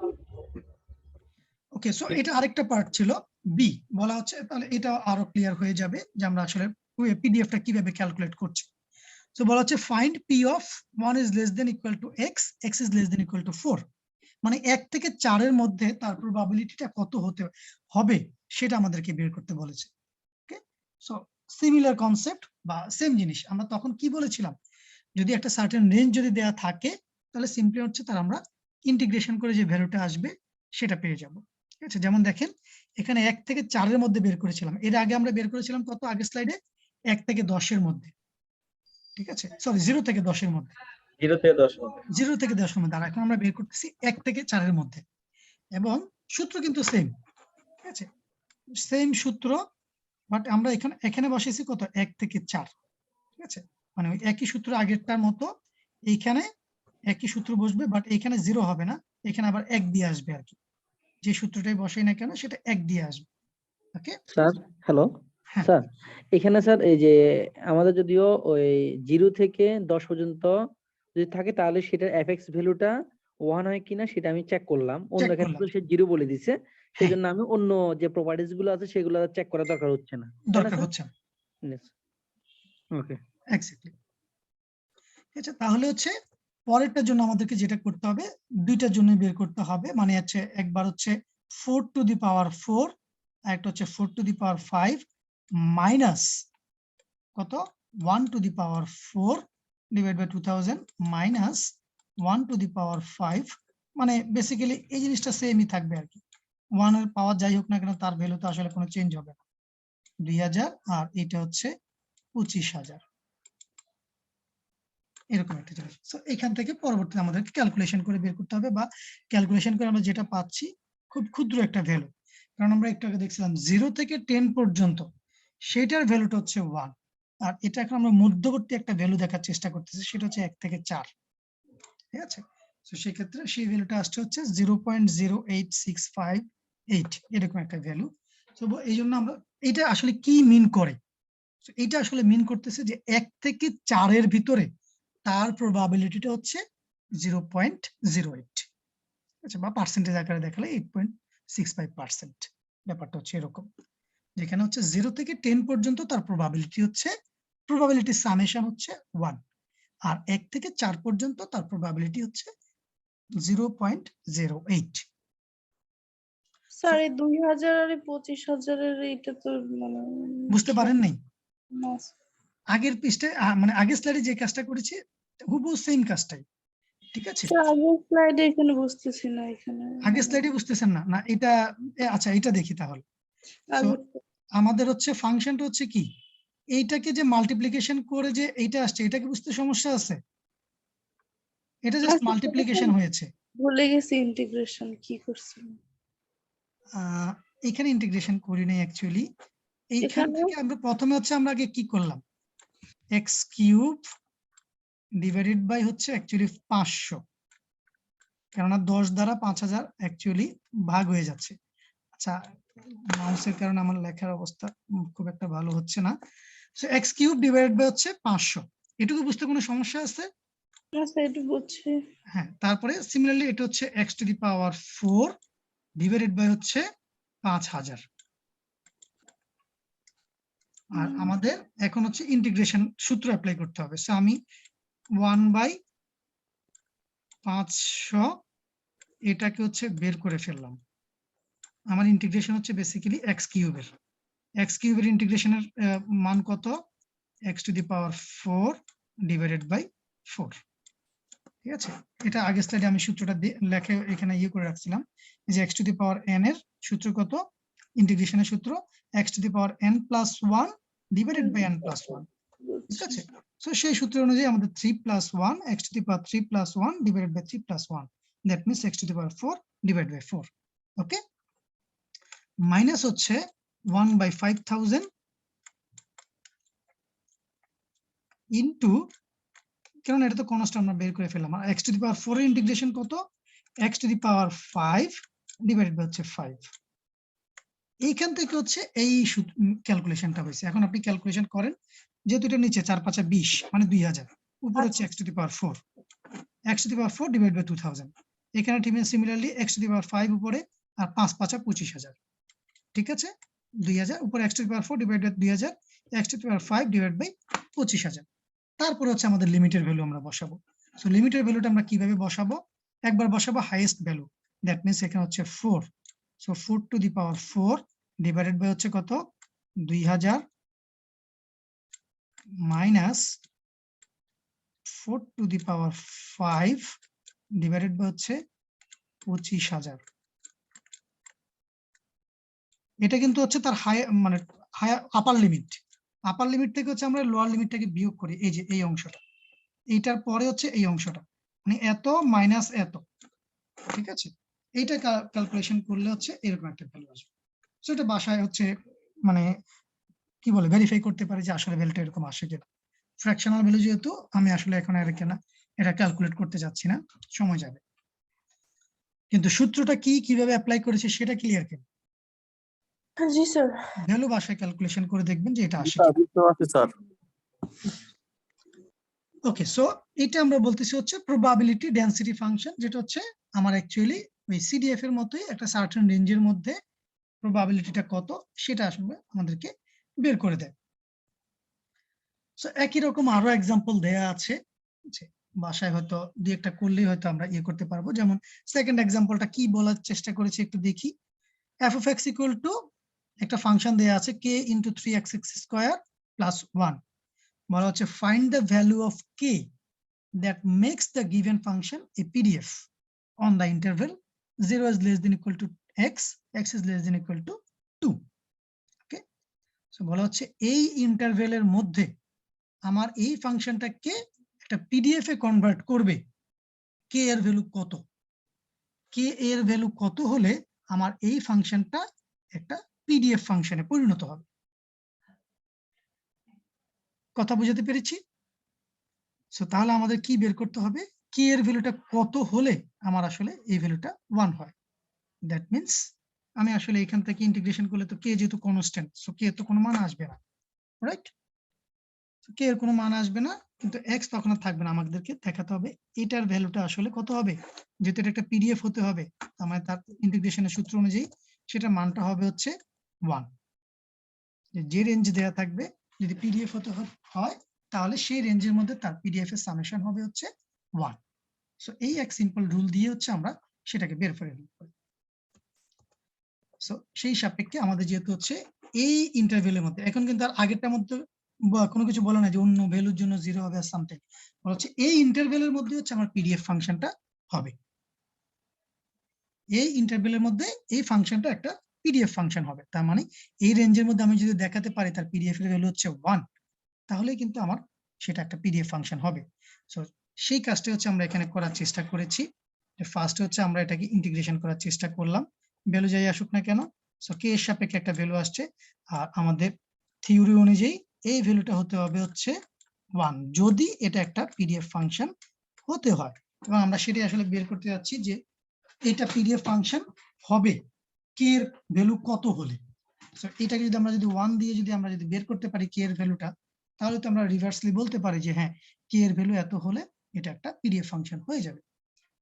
ওকে, সো এটা আরেকটা পার্ট ছিল, বি বলা হচ্ছে, তাহলে এটা আরো ক্লিয়ার হয়ে যাবে যে আমরা আসলে পিডিএফটা কিভাবে ক্যালকুলেট করছি। সো বলা হচ্ছে find P of 1 is less than equal to x, x is less than equal to 4। মানে 1 থেকে 4 এর মধ্যে তার প্রবাবিলিটিটা কত হতে হবে সেটা আমাদেরকে বের করতে বলেছে। ওকে, সো সিমিলার কনসেপ্ট বা সেম জিনিস। আমরা তখন কি বলেছিলাম, যদি একটা সার্টেন রেঞ্জ যদি দেয়া থাকে তাহলে সিম্পলি হচ্ছে তার আমরা ইন্টিগ্রেশন করে যে ভ্যালুটা আসবে সেটা পেয়ে যাব। ঠিক আছে, যেমন দেখেন এখানে 1 থেকে 4 এর মধ্যে বের করেছিলাম, এর আগে আমরা বের করেছিলাম কত, আগের স্লাইডে 1 থেকে 10 এর মধ্যে, ঠিক আছে, সরি 0 থেকে 10 এর মধ্যে, 0 থেকে 10 মধ্যে। 0 থেকে 10 এর মধ্যে। আর এখন আমরা বের করতেছি 1 থেকে 4 এর মধ্যে, এবং সূত্র কিন্তু সেম, ঠিক আছে, সেম সূত্র, বাট আমরা এখানে বসেছি কত, 1 থেকে 4, ঠিক আছে, মানে ওই একই সূত্র আগেরটার মতো এইখানে একই সূত্র বসবে, বাট এখানে 0 হবে না, এখানে আবার 1 দিয়ে আসবে আর কি, যে সূত্রটাই বসাই না কেন সেটা 1 দিয়ে আসবে। ওকে স্যার, হ্যালো হ্যাঁ, স্যার, এখানে স্যার এই যে আমাদের যদিও ওই 0 থেকে 10 পর্যন্ত যদি থাকে তাহলে সেটার এফএক্স ভ্যালুটা 1 হয় কিনা সেটা আমি চেক করলাম। অন্য চেক ক্ষেত্রে করলাম, তো সে 0 বলে দিছে, হ্যাঁ, সেজন্য আমি অন্য যে প্রপার্টিজ গুলো আছে সেগুলো চেক করা দরকার হচ্ছে না, তাই না দরকার স্যার? হচ্ছে না, ওকে। এক্স্যাক্টলি। আচ্ছা, তাহলে হচ্ছে পরেরটার জন্য আমাদেরকে যেটা করতে হবে, দুইটার জন্য বের করতে হবে, মানে হচ্ছে একবার হচ্ছে 4 টু দি পাওয়ার 4, আর একটা হচ্ছে 4 টু দি পাওয়ার 5 মাইনাস কত, 1 to the power 4 divide by 2000 minus 1 to the power 5, মানে বেসিক্যালি এই জিনিসটা সেমই থাকবে আর কি, 1 এর পাওয়ার যাই হোক না কেন তার ভ্যালু তো আসলে কোনো চেঞ্জ হবে না, 2000, আর এটা হচ্ছে 25,000, এরকম একটা জিনিস। সো এখান থেকে পরবর্তীতে আমাদেরকে ক্যালকুলেশন করে বের করতে হবে, বা ক্যালকুলেশন করে আমরা যেটা পাচ্ছি খুব ক্ষুদ্র একটা ভ্যালু, কারণ আমরা একটু আগে দেখছিলাম 0 থেকে 10 পর্যন্ত সেটার ভ্যালুটা হচ্ছে 1, আর এটা এখন আমরা মধ্যবর্তী একটা ভ্যালু দেখার চেষ্টা করতেছি, সেটা হচ্ছে 1 থেকে 4, ঠিক আছে। তো সেক্ষেত্রে সেই ভ্যালুটা আসছে হচ্ছে 0.0865 8 এরকম একটা ভ্যালু। তো এই জন্য আমরা এটা আসলে কি মিন করে, এটা আসলে মিন করতেছে যে 1 থেকে 4 এর ভিতরে তার প্রবাবিলিটিটা হচ্ছে 0.08, আচ্ছা, বা পার্সেন্টেজ আকারে দেখালে 8.65%। ব্যাপারটা হচ্ছে এরকম, যেখানে হচ্ছে 0 থেকে 10 পর্যন্ত তার প্রবাবিলিটি সামেশন হচ্ছে 1, আর 1 থেকে 4 পর্যন্ত তার প্রবাবিলিটি হচ্ছে 0.08। স্যার এই 2000 আর 25,000 এটা তো মানে বুঝতে পারেন নাই? না। আগের পৃষ্ঠায় মানে আগের স্লাইডে যে কাজটা করেছি হুবহু সেম কাজটাই, ঠিক আছে? স্যার আগের স্লাইডে এখানে বুঝতেছি না, এখানে আগের স্লাইডে বুঝতেছেন না? না এটা আচ্ছা, এটা দেখি তাহলে। So, আমাদের হচ্ছে ফাংশনটা হচ্ছে কি, এইটাকে যে মাল্টিপ্লিকেশন করে যে এইটা আসছে, এটা কি বুঝতে সমস্যা আছে? এটা জাস্ট মাল্টিপ্লিকেশন হয়েছে। ভুলে গেছি ইন্টিগ্রেশন কি করছিল। এখানে ইন্টিগ্রেশন করি নাই অ্যাকচুয়ালি। এইখান এখানে? থেকে আমরা প্রথমে হচ্ছে আমরা আগে কি করলাম, এক্স কিউব ডিভাইডেড বাই হচ্ছে অ্যাকচুয়ালি 500, কেননা 10 দ্বারা 5000 অ্যাকচুয়ালি ভাগ হয়ে যাচ্ছে। আচ্ছা, মাউসের কারণে আমার লেখার অবস্থা খুব একটা ভালো হচ্ছে না। So X cube divided by হচ্ছে 500, এটুকু বুঝতে কোনো সমস্যা আছে? আচ্ছা এটা বুঝছি। হ্যাঁ, তারপরে সিমিলারলি এটা হচ্ছে X to the power 4 divided by হচ্ছে 5000। আর আমাদের এখন হচ্ছে ইন্টিগ্রেশন সূত্র অ্যাপ্লাই করতে হবে। সো আমি 1/500 এটাকে হচ্ছে বের করে ফেললাম। আমার ইন্টিগ্রেশন হচ্ছে বেসিক্যালি এক্স কিউবের ইন্টিগ্রেশনের মান কত, X to the power 4 divided by 4, ঠিক আছে? এটা আগের স্লাইডে আমি সূত্রটা লেখে এখানে ইয়ে করে রাখছিলাম, যে X to the power N এর সূত্র কত, ইন্টিগ্রেশনের সূত্র X to the power N plus 1 divided by N plus 1, ঠিক আছে? সো সেই সূত্র অনুযায়ী আমাদের 3 plus 1 X to the power 3 plus 1 divided by 3 plus 1, that means X to the power 4 divide by 4। Okay, minus হচ্ছে 1/5000 ইনটু, কারণ এটা তো কনস্ট্যান্ট আমরা বের করে ফেললাম, আর এক্স টু দি পাওয়ার 4 এর ইন্টিগ্রেশন কত, X to the power 5 divided by হচ্ছে 5। এইখান থেকে হচ্ছে এই ক্যালকুলেশনটা হয়েছে। এখন আপনি ক্যালকুলেশন করেন, যেহেতু এটা নিচে 4 5 20 মানে 2000, উপর হচ্ছে X to the power 4, X to the power 4 divide by 2000, এখানে ঠিক similarly X to the power 5 উপরে, আর 5 5 25000, ঠিক আছে? 2000 উপরে X to the power 4 divide by 2000, X to the power 5 divide by 25000। তারপরে হচ্ছে আমাদের লিমিটের ভ্যালু আমরা বসাবো। সো লিমিটের ভ্যালুটা আমরা কিভাবে বসাবো, একবার বসাবো হাইয়েস্ট ভ্যালু, দ্যাট মিনস এখানে হচ্ছে 4, so 4 to the power 4 divided by হচ্ছে কত, 2000 minus 4 to the power 5 divided by হচ্ছে 25000। এটা কিন্তু হচ্ছে তার মানে আপার লিমিট থেকে হচ্ছে আমরা লোয়ার লিমিটটাকে বিয়োগ করি, এই যে এই অংশটা, এইটার পরে হচ্ছে এই অংশটা, মানে এত মাইনাস এত, ঠিক আছে? এইটা ক্যালকুলেশন করলে হচ্ছে এরকম একটা ভ্যালু আসবে। সো এটা বাসায় হচ্ছে মানে কি বলে ভেরিফাই করতে পারে যে আসলে ভ্যালুটা এরকম আসে কিনা। ফ্র্যাকশনাল ভ্যালু যেহেতু আমি আসলে এখন আর কেনা এটা ক্যালকুলেট করতে যাচ্ছি না, সময় যাবে, কিন্তু সূত্রটা কি কিভাবে অ্যাপ্লাই করেছে সেটা ক্লিয়ার কেন। জি স্যার। ভ্যালু বাসায় ক্যালকুলেশন করে দেখবেন যে এটা আসে স্যার। ওকে, সো এটা আমরা বলতেছি হচ্ছে প্রবাবিলিটি ডেনসিটি ফাংশন, যেটা হচ্ছে আমার অ্যাকচুয়ালি ওই সিডিএফ এর মতোই একটা সার্টেন রেঞ্জের মধ্যে প্রবাবিলিটিটা কত সেটা আসলে আমাদেরকে বের করে দেয়। সো একই রকম আরো এক্সাম্পল দেয়া আছে, বাসায় হয়তো দুই একটা করলেই হয়তো আমরা ইয়ে করতে পারবো। যেমন সেকেন্ড এক্সাম্পলটা কি বলার চেষ্টা করেছি একটু দেখি। F of x equal to একটা ফাংশন দেয়া আছে কে ইন্টু 3x স্কোয়ার প্লাস 1, বলা হচ্ছে find the value of K that makes the given function a PDF on the interval 0 is less than equal to x, x is less than equal to 2. Okay, so বলা হচ্ছে এই ইন্টারভেলের মধ্যে আমার এই ফাংশনটাকে একটা PDF এ convert করবে, কে এর value কত, কে এর ভ্যালু কত হলে আমার এই ফাংশনটা একটা পিডিএফ ফাংশনে পরিণত হবে। কথা বুঝাতে পেরেছি? সো তাহলে আমাদের কি বের করতে হবে, কে এর ভ্যালুটা কত হলে আমার আসলে এই ভ্যালুটা 1 হয়। দ্যাট মিনস আমি আসলে এখান থেকে ইন্টিগ্রেশন করলে তো কে যেহেতু কনস্ট্যান্ট, সো কে তো কোনো মান আসবে না, রাইট? কে এর কোনো মান আসবে না, কিন্তু এক্স তখন আর থাকবে না। আমাদেরকে দেখাতে হবে এটার ভ্যালুটা আসলে কত হবে, যেহেতু এটা একটা পিডিএফ হতে হবে, তার মানে তার ইন্টিগ্রেশনের সূত্র অনুযায়ী সেটার মানটা হবে হচ্ছে 1। যে রেঞ্জ দেওয়া থাকবে যদি পিডিএফ হতে হয় তাহলে সেই রেঞ্জের মধ্যে তার পিডিএফ এর সামেশন হবে হচ্ছে 1। সো এই এক সিম্পল রুল দিয়ে হচ্ছে আমরা সেটাকে বের করে নিতে পারি। সো সেই সাপেক্ষে আমাদের যেহেতু হচ্ছে এই ইন্টারভ্যালের মধ্যে, এখন কিন্তু আর আগেরটার মধ্যে কোনো কিছু বলে না যে অন্য ভ্যালুর জন্য 0 হবে আর সামথিং, বলা হচ্ছে এই ইন্টারভ্যালের মধ্যে হচ্ছে আমার পিডিএফ ফাংশনটা হবে। এই ইন্টারভ্যালের মধ্যে এই ফাংশনটা একটা পিডিএফ ফাংশন হবে। তার মানে এই রেঞ্জের মধ্যে আমি যদি দেখাতে পারি তার পিডিএফ এর ভ্যালু হচ্ছে 1, তাহলে কিন্তু আমার সেটা একটা পিডিএফ ফাংশন হবে। সো সেই কাজটা হচ্ছে আমরা এখানে করার চেষ্টা করেছি। ফার্স্ট হচ্ছে আমরা এটাকে ইন্টিগ্রেশন করার চেষ্টা করলাম, ভ্যালু যাই আসুক না কেন। সো কে এর সাপেক্ষে একটা ভ্যালু আসছে, আর আমাদের থিওরি অনুযায়ী এই ভ্যালুটা হতে হবে হচ্ছে 1 যদি এটা একটা পিডিএফ ফাংশন হতে হয়। এবং আমরা সেটাই আসলে বের করতে যাচ্ছি যে এটা পিডিএফ ফাংশন হবে কে এর ভ্যালু কত হলে। সো এটাকে যদি আমরা 1 দিয়ে আমরা যদি বের করতে পারি কে এর ভ্যালুটা, তাহলে তো আমরা রিভার্সলি বলতে পারি যে হ্যাঁ কে এর ভ্যালু এত হলে এটা একটা পিডিএফ ফাংশন হয়ে যাবে।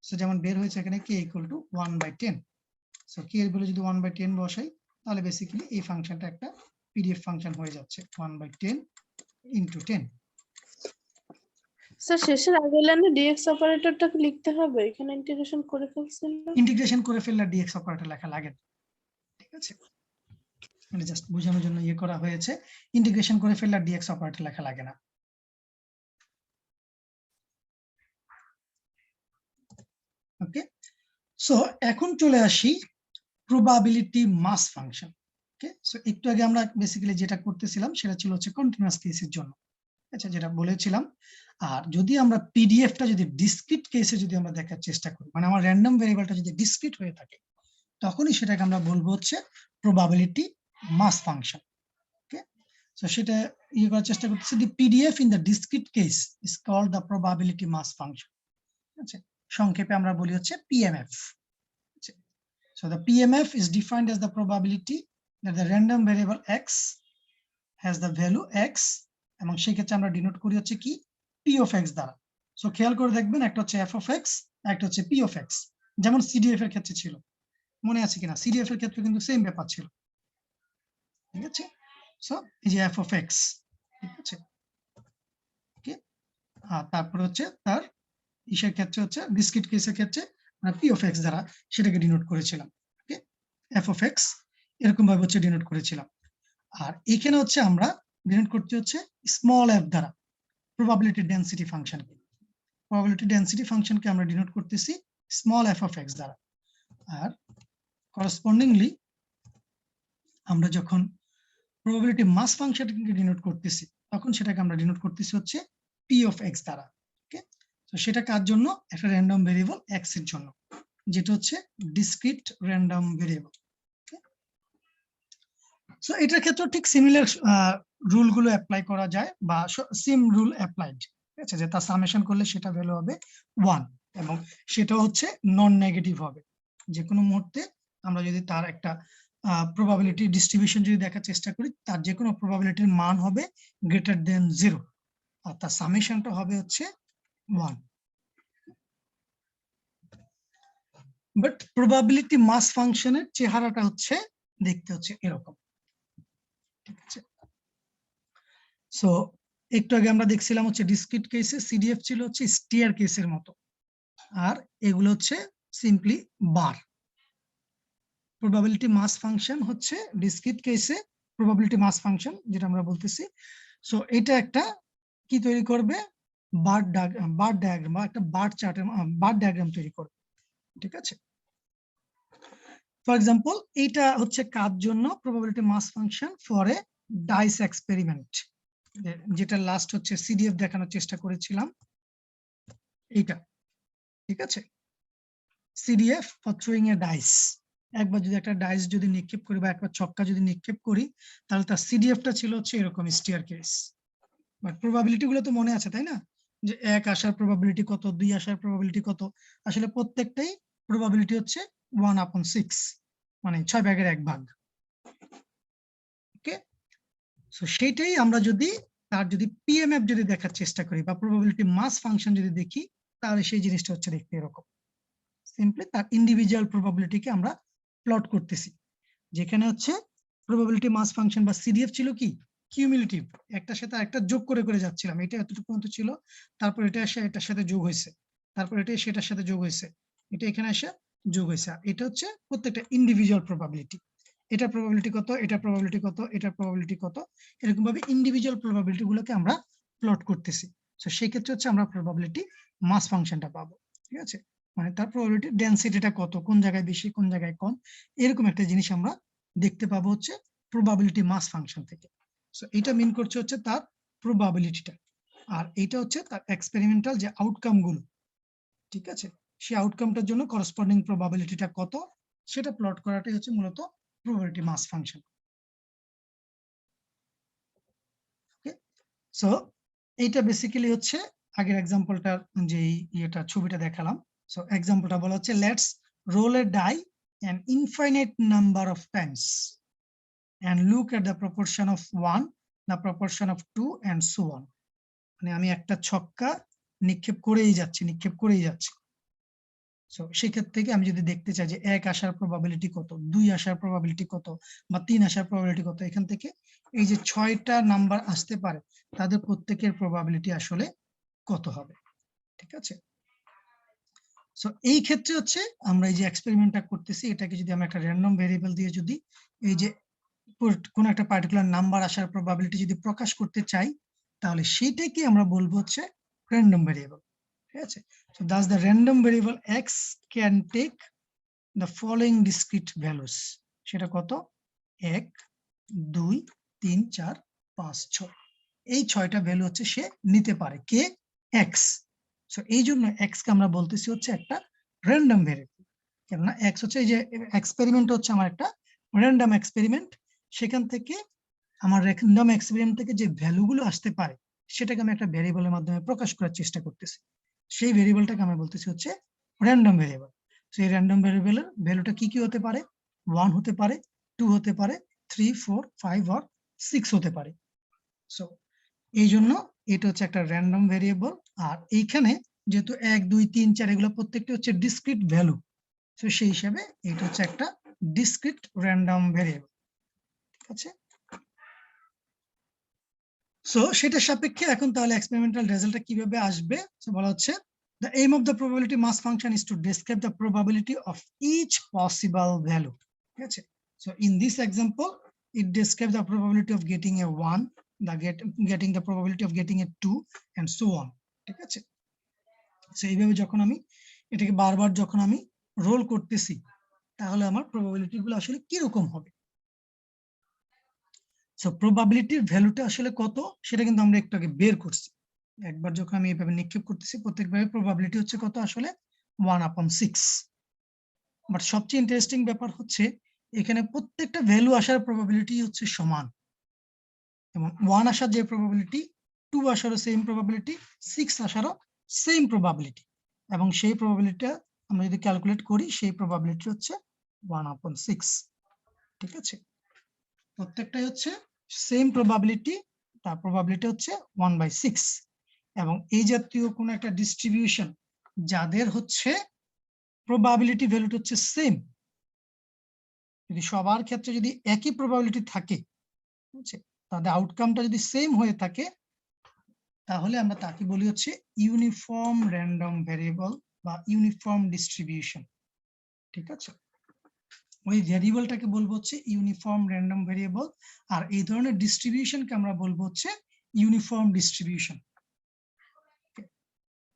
সো যেমন বের হয়েছে এখানে কে ইকুয়াল টু 1/10। সো কে এর ভ্যালু যদি 1/10 বসাই তাহলে বেসিক্যালি এই ফাংশনটা একটা পিডিএফ ফাংশন হয়ে যাচ্ছে 1/10 ইনটু 10। স্যার শেষের আগের লাইনে ডিএক্স অপারেটরটাকে লিখতে হবে, এখানে ইন্টিগ্রেশন করে ফেলছিলাম। ইন্টিগ্রেশন করে ফেললে ডিএক্স অপারেটর লেখা লাগে না, ঠিক আছে? মানে জাস্ট বোঝানোর জন্য ইয়ে করা হয়েছে, ইন্টিগ্রেশন করে ফেললে ডিএক্স অপারেটর লেখা লাগে না। ওকে, সো এখন চলে আসি probability mass function. Okay, so একটু আগে আমরা বেসিক্যালি যেটা করতেছিলাম সেটা ছিল হচ্ছে কন্টিনিউয়াস কেসের জন্য, আচ্ছা যেটা বলেছিলাম। আর যদি আমরা পিডিএফটা যদি ডিসক্রিট কেসে যদি আমরা দেখার চেষ্টা করি, মানে আমার র্যান্ডম ভেরিয়েবলটা যদি ডিসক্রিট হয়ে থাকে, তখনই সেটাকে আমরা বলবো হচ্ছে probability mass function. Okay, so সেটা ইয়ে করার চেষ্টা করতেছি, the PDF in the discrete case is called the probability mass function. আচ্ছা, সংক্ষেপে আমরা বলি হচ্ছে PMF. So the PMF is defined as the probability that the random variable x has the value x, এবং সেই ক্ষেত্রে আমরা ডিনোট করি হচ্ছে কি p of x দ্বারা। সো খেয়াল করে দেখবেন একটা হচ্ছে f of x, একটা হচ্ছে p of x, যেমন সিডিএফ এর ক্ষেত্রে ছিল, মনে আছে কিনা? সিডিএফ এর ক্ষেত্রে কিন্তু সেম ব্যাপার ছিল, ঠিক আছে? সো এই যে f of x, ঠিক আছে? ওকে, আর তারপরে হচ্ছে তার ইসের ক্ষেত্রে হচ্ছে ডিসক্রিট কেসের ক্ষেত্রে আমরা p of x দ্বারা সেটাকে ডিনোট করেছিলাম। ওকে, f of x এরকম ভাবে হচ্ছে ডিনোট করেছিলাম। আর এখানে হচ্ছে আমরা ডিনোট করতে হচ্ছে স্মল f দ্বারা প্রবাবিলিটি ডেনসিটি ফাংশনকে। প্রবাবিলিটি ডেনসিটি ফাংশনকে আমরা ডিনোট করতেছি স্মল f of x দ্বারা। আর করসপন্ডিংলি আমরা যখন প্রবাবিলিটি মাস ফাংশনকে ডিনোট করতেছি তখন সেটাকে আমরা ডিনোট করতেছি হচ্ছে p of x দ্বারা। ওকে, তো সেটা কার জন্য? একটা র্যান্ডম ভেরিয়েবল x এর জন্য, যেটা হচ্ছে ডিসক্রিট র্যান্ডম ভেরিয়েবল। সো এটার ক্ষেত্রে ঠিক সিমিলার রুল গুলো অ্যাপ্লাই করা যায়, বা সেম রুল অ্যাপ্লাইড, ঠিক আছে? যে তার সামেশন করলে সেটা ভ্যালু হবে 1, এবং সেটা হচ্ছে নন নেগেটিভ হবে। যে কোনো মুহূর্তে আমরা যদি তার একটা প্রবাবিলিটি ডিস্ট্রিবিউশন যদি দেখার চেষ্টা করি, তার যে কোনো প্রবাবিলিটির মান হবে গ্রেটার দেন 0, আর তার সামেশনটা হবে হচ্ছে 1। বাট প্রবাবিলিটি মাস ফাংশনের চেহারাটা হচ্ছে দেখতে হচ্ছে এরকম, ঠিক আছে? সো একটু আগে আমরা দেখছিলাম হচ্ছে ডিসক্রিট কেসে সিডিএফ ছিল হচ্ছে স্টিয়ার কেসের মতো, আর এগুলো হচ্ছে সিম্পলি বার। প্রবাবিলিটি মাস ফাংশন হচ্ছে ডিসক্রিট কেসে প্রবাবিলিটি মাস ফাংশন যেটা আমরা বলতেছি। সো এটা একটা কি তৈরি করবে? বার ডায়াগ্রাম বা একটা বার চার্টের বার ডায়াগ্রাম তৈরি করবে, ঠিক আছে? ফর এক্সাম্পল এইটা হচ্ছে কার জন্য? Probability mass function for a dice experiment, যেটা লাস্ট হচ্ছে সিডিএফ দেখানোর চেষ্টা করেছিলাম এইটা, ঠিক আছে? CDF for throwing a dice. একবার যদি একটা ডাইস যদি নিক্ষেপ করি বা একবার ছক্কা যদি নিক্ষেপ করি, তাহলে তার সিডিএফটা ছিল হচ্ছে এরকম স্টিয়ার কেস। বাট প্রবাবিলিটি গুলো তো মনে আছে, তাই না? যে 1 আসার প্রবাবিলিটি কত, 2 আসার প্রবাবিলিটি কত, আসলে প্রত্যেকটাই প্রবাবিলিটি হচ্ছে 1/6। মানে 6 ভাগের 1 ভাগ। ওকে, সো সেইটাই আমরা যদি তার যদি পিএমএফ যদি দেখার চেষ্টা করি বা প্রবাবিলিটি মাস ফাংশন যদি দেখি, তাহলে সেই জিনিসটা হচ্ছে দেখতে এরকম। সিম্পলি তার ইন্ডিভিজুয়াল প্রবাবিলিটিকে আমরা প্লট করতেছি, যেখানে হচ্ছে প্রবাবিলিটি মাস ফাংশন বা সিডিএফ ছিল কি কিউমুলেটিভ, একটার সাথে একটা যোগ করে করে যাচ্ছিলাম, এটা এতটুকু পর্যন্ত ছিল, তারপর এটা এসে এটার সাথে যোগ হয়েছে, তারপর এটা সেটার সাথে যোগ হয়েছে, এটা এখানে এসে যোগ হয়েছে। এটা হচ্ছে প্রত্যেকটা ইন্ডিভিজুয়াল প্রবাবিলিটি, এটা প্রবাবিলিটি কত, এটা প্রবাবিলিটি কত, এটা প্রবাবিলিটি কত, এরকম ভাবে ইন্ডিভিজুয়াল প্রবাবিলিটি গুলোকে আমরা প্লট করতেছি। তো সেই ক্ষেত্রে হচ্ছে আমরা প্রবাবিলিটি মাস ফাংশনটা পাবো। ঠিক আছে, মানে তার প্রবাবিলিটি ডেনসিটিটা কত, কোন জায়গায় বেশি কোন জায়গায় কম, এরকম একটা জিনিস আমরা দেখতে পাবো হচ্ছে প্রবাবিলিটি মাস ফাংশন থেকে। সো এটা মিন করছে হচ্ছে তার প্রবাবিলিটিটা, আর এটা হচ্ছে তার এক্সপেরিমেন্টাল যে আউটকাম গুলো, ঠিক আছে, সেই আউটকামটার জন্য করসপন্ডিং প্রবাবিলিটিটা কত সেটা প্লট করাটাই হচ্ছে মূলত probability mass function. Okay, so এইটা বেসিক্যালি হচ্ছে আগের এক্সাম্পলটার যে ইয়েটা ছবিটা দেখালাম। সো এক্সাম্পলটা বলা হচ্ছে let's roll a die an infinite number of times and look at the proportion of 1, the proportion of 2 and so on. মানে আমি একটা ছক্কা নিক্ষেপ করেই যাচ্ছি। সো সেক্ষেত্রে থেকে আমি যদি দেখতে চাই যে 1 আসার প্রবাবিলিটি কত, 2 আসার প্রবাবিলিটি কত, বা 3 আসার প্রবাবিলিটি কত, এখান থেকে এই যে 6টা নাম্বার আসতে পারে তাদের প্রত্যেকের প্রবাবিলিটি আসলে কত হবে। ঠিক আছে, সো এই ক্ষেত্রে হচ্ছে আমরা এই যে এক্সপেরিমেন্টটা করতেছি, এটাকে যদি আমরা একটা র্যান্ডম ভেরিয়েবল দিয়ে যদি এই যে কোন একটা পার্টিকুলার নাম্বার আসার প্রবাবিলিটি যদি প্রকাশ করতে চাই, তাহলে সেইটাকে আমরা বলবো হচ্ছে র্যান্ডম ভেরিয়েবল। ঠিক আছে, so thus the random variable x can take the following discrete values, সেটা কত 1 2 3 4 5 6, এই 6টা ভ্যালু হচ্ছে সে নিতে পারে, কে x। সো এই জন্য x কে আমরা বলতেছি হচ্ছে একটা র্যান্ডম ভেরিয়েবল, কেননা x হচ্ছে এই যে এক্সপেরিমেন্ট হচ্ছে আমার একটা র্যান্ডম এক্সপেরিমেন্ট, সেখান থেকে আমার র্যান্ডম এক্সপেরিমেন্ট থেকে যে ভ্যালুগুলো আসতে পারে সেটাকে আমি একটা ভেরিয়েবলের মাধ্যমে প্রকাশ করার চেষ্টা করতেছি, সেই ভেরিয়েবলটাকে আমরা বলতেছি হচ্ছে র্যান্ডম ভেরিয়েবল। সেই র্যান্ডম ভেরিয়েবলের ভ্যালুটা কি কি হতে পারে, 1 হতে পারে, 2 হতে পারে, 3 4 5 আর 6 হতে পারে। সো এই জন্য এটা হচ্ছে একটা র্যান্ডম ভেরিয়েবল, আর এইখানে যেহেতু 1 2 3 4 এগুলো প্রত্যেকটা হচ্ছে ডিসক্রিট ভ্যালু, তো সেই হিসাবে এটা হচ্ছে একটা ডিসক্রিট র্যান্ডম ভেরিয়েবল। ঠিক আছে, সো সেটার সাপেক্ষে এখন তাহলে এক্সপেরিমেন্টাল রেজাল্টটা কিভাবে আসবে, সো বলা হচ্ছে the aim of the probability mass function is to describe the probability of each possible value. ঠিক আছে, so in this example it describes the probability of getting a 1, getting the probability of getting a 2 and so on. ঠিক আছে, so এইভাবে যখন আমি এটাকে বারবার যখন আমি রোল করতেছি, তাহলে আমার প্রবাবিলিটি গুলো আসলে কি রকম হবে। সো প্রবাবিলিটির ভ্যালুটা আসলে কত সেটা কিন্তু আমরা একটু আগে বের করছি, একবার যখন আমি এইভাবে নিক্ষেপ করতেছি প্রত্যেকবার প্রবাবিলিটি হচ্ছে কত আসলে 1/6। বাট সবচেয়ে ইন্টারেস্টিং ব্যাপার হচ্ছে এখানে প্রত্যেকটা ভ্যালু আসার প্রবাবিলিটি হচ্ছে সমান, যেমন 1 আসার যে প্রবাবিলিটি, 2 আসারও সেম প্রবাবিলিটি, 6 আসারও সেম প্রবাবিলিটি, এবং সেই প্রবাবিলিটিটা আমরা যদি ক্যালকুলেট করি সেই প্রবাবিলিটি হচ্ছে 1/6। ঠিক আছে, প্রত্যেকটাই হচ্ছে সেম প্রবাবিলিটি, তার প্রবাবিলিটি হচ্ছে 1/6, এবং এই জাতীয় কোন একটা ডিস্ট্রিবিউশন যাদের হচ্ছে প্রবাবিলিটি ভ্যালুটা হচ্ছে সেম, যদি সবার ক্ষেত্রে যদি একই প্রবাবিলিটি থাকে, বুঝছে, তাদের আউটকামটা যদি সেম হয়ে থাকে, তাহলে আমরা তাকে বলি হচ্ছে ইউনিফর্ম র্যান্ডম ভেরিয়েবল বা ইউনিফর্ম ডিস্ট্রিবিউশন। ঠিক আছে, ওই ভেরিয়েবলটাকে বলবো হচ্ছে ইউনিফর্ম র্যান্ডম ভেরিয়েবল, আর এই ধরনের ডিস্ট্রিবিউশনকে আমরা বলবো হচ্ছে ইউনিফর্ম ডিস্ট্রিবিউশন।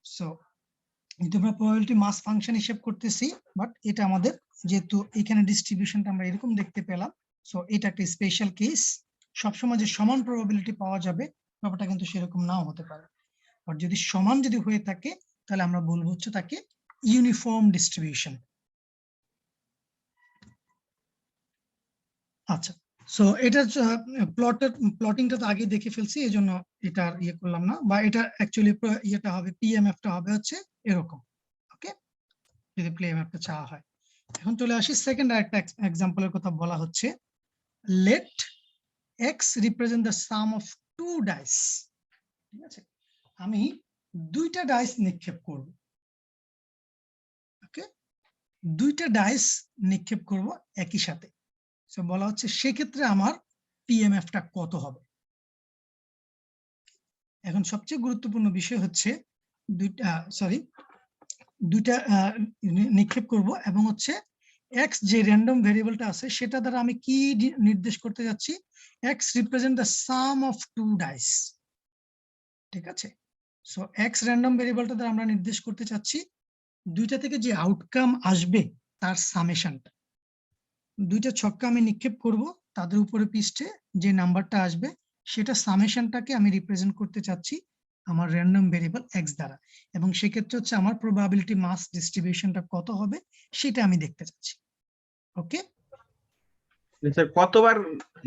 সো এটা আমরা প্রবাবিলিটি মাস ফাংশন হিসেব করতেছি, বাট এটা আমাদের যেহেতু এখানে ডিস্ট্রিবিউশনটা আমরা এরকম দেখতে পেলাম, সো এটা একটা স্পেশাল কেস, সবসময় যে সমান প্রবাবিলিটি পাওয়া যাবে ব্যাপারটা কিন্তু সেরকম নাও হতে পারে, বাট যদি সমান যদি হয়ে থাকে তাহলে আমরা বলবো হচ্ছে তাকে ইউনিফর্ম ডিস্ট্রিবিউশন। আচ্ছা, সো এটা প্লটিংটা তো আগে দেখে ফেলছি, এই জন্য এটা ইয়ে করলাম না, বা এটা অ্যাকচুয়ালি ইয়েটা হবে পিএমএফটা হবে হচ্ছে এরকম। ওকে, যদি পিএমএফটা চাওয়া হয়, এখন চলে আসি সেকেন্ড আরেকটা এক্সাম্পলের কথা বলা হচ্ছে, let X represent the sum of two dice. ঠিক আছে, আমি দুইটা ডাইস নিক্ষেপ করব। ওকে, দুইটা ডাইস নিক্ষেপ করব একই সাথে। সো বলা হচ্ছে সেক্ষেত্রে আমার পিএমএফটা কত হবে। এখন সবচেয়ে গুরুত্বপূর্ণ বিষয় হচ্ছে দুইটা নিক্ষেপ করব এবং হচ্ছে এক্স যে র্যান্ডম ভেরিয়েবলটা আছে সেটা দ্বারা আমি কি নির্দেশ করতে যাচ্ছি, X represent the sum of two dice. ঠিক আছে, সো এক্স র্যান্ডম ভেরিয়েবলটা দ্বারা আমরা নির্দেশ করতে চাচ্ছি দুইটা থেকে যে আউটকাম আসবে তার সামেশনটা। দুইটা ছক্কা আমি নিক্ষেপ করব, তাদের উপরে পৃষ্ঠে যে নাম্বারটা আসবে সেটা সামেশনটাকে আমি রিপ্রেজেন্ট করতে চাচ্ছি আমার র্যান্ডম ভেরিয়েবল এক্স দ্বারা, এবং সেক্ষেত্রে হচ্ছে আমার প্রবাবিলিটি মাস ডিস্ট্রিবিউশনটা কত হবে সেটা আমি দেখতে চাচ্ছি। ওকে, স্যার কতবার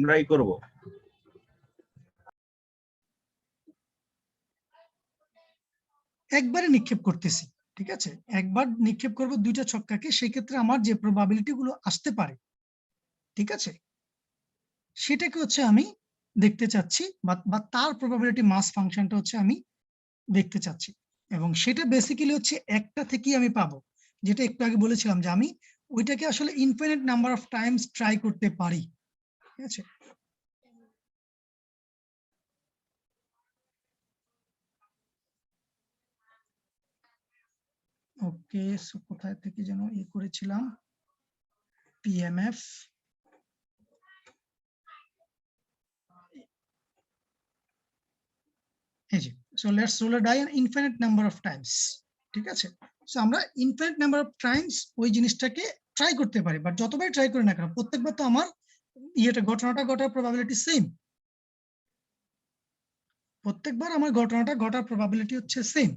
ট্রাই করব? একবারে নিক্ষেপ করতেছি। ঠিক আছে, একবার নিক্ষেপ করব দুইটা ছক্কাকে, সেক্ষেত্রে আমার যে প্রবাবিলিটি গুলো আসতে পারে, ঠিক আছে, সেটাকে হচ্ছে আমি দেখতে চাচ্ছি, বা তার প্রবাবিলিটি মাস ফাংশনটা হচ্ছে আমি দেখতে চাচ্ছি, এবং সেটা বেসিক্যালি হচ্ছে একটা থেকেই আমি পাবো, যেটা একটু আগে বলেছিলাম যে আমি ওইটাকে আসলে infinite number of times try করতে পারি। ঠিক আছে, ওকে, সো কোথায় থেকে যেন করেছিলাম, পিএমএফ, এই যে, so let's roll a die an infinite number of times. ঠিক আছে, সো আমরা ইনফিনিট নাম্বার অফ টাইমস ওই জিনিসটাকে ট্রাই করতে পারি, বাট যতবার ট্রাই করি না কেন প্রত্যেকবার তো আমার ঘটনাটা ঘটার প্রবাবিলিটি সেম। প্রত্যেকবার আমার ঘটনাটা ঘটার প্রবাবিলিটি হচ্ছে সেম।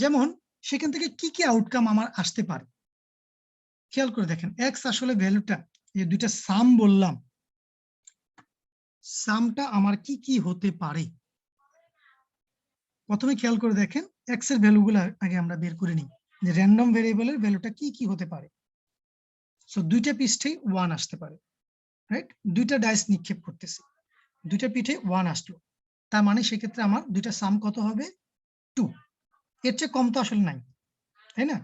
যেমন সেখান থেকে কি কি আউটকাম আমার আসতে পারে খেয়াল করে দেখেন। এক্স আসলে ভ্যালুটা, এই দুইটা সাম বললাম, সামটা আমার কি কি হতে পারে প্রথমে খেয়াল করে দেখেন। এক্স এর ভ্যালুগুলো আগে আমরা বের করে নিই, যে র্যান্ডম ভেরিয়েবলের ভ্যালুটা কি কি হতে পারে। সো দুইটা পৃষ্ঠেই 1 আসতে পারে, রাইট? দুইটা ডাইস নিক্ষেপ করতেছি, দুইটা পিঠে 1 আসলো, তার মানে সেক্ষেত্রে আমার দুইটা সাম কত হবে, 2। এর চেয়ে কম তো আসলে নাই, তাই না?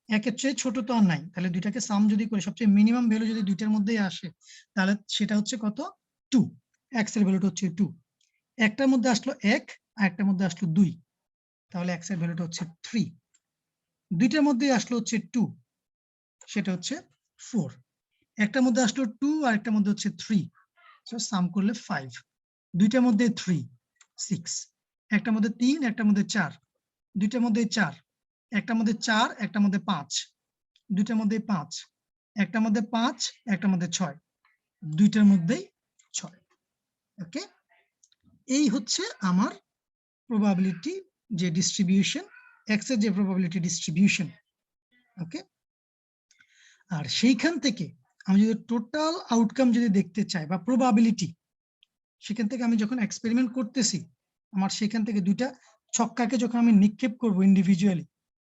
একের চেয়ে ছোট তো আর নাই, তাহলে দুইটাকে সাম যদি করি, সবচেয়ে মিনিমাম ভ্যালু যদি দুইটার মধ্যেই আসে, তাহলে সেটা হচ্ছে কত, 2। এক্স এর ভ্যালুটা হচ্ছে 2। একটার মধ্যে আসলো 1 আর একটার মধ্যে আসলো 2, তাহলে এক্স এর ভ্যালুটা হচ্ছে 3। দুইটার মধ্যেই আসলো হচ্ছে 2, সেটা হচ্ছে 4। একটার মধ্যে আসলো 2 আর একটার মধ্যে হচ্ছে 3, সো সাম করলে 5। দুইটার মধ্যে 3, 6। একটার মধ্যে 3, একটার মধ্যে 4, দুইটার মধ্যে 4, একটার মধ্যে 4, একটার মধ্যে 5, দুইটার মধ্যে 5, একটার মধ্যে 5, একটার মধ্যে 6, দুইটার মধ্যেই 6। ওকে, এই হচ্ছে আমার প্রবাবিলিটি যে ডিস্ট্রিবিউশন, এক্স এর যে প্রবাবিলিটি ডিস্ট্রিবিউশন। ওকে, আর সেইখান থেকে আমি যদি টোটাল আউটকাম যদি দেখতে চাই বা প্রবাবিলিটি, সেখান থেকে আমি যখন এক্সপেরিমেন্ট করতেছি, আমার সেখান থেকে দুইটা ছক্কাকে যখন আমি নিক্ষেপ করব ইন্ডিভিজুয়ালি,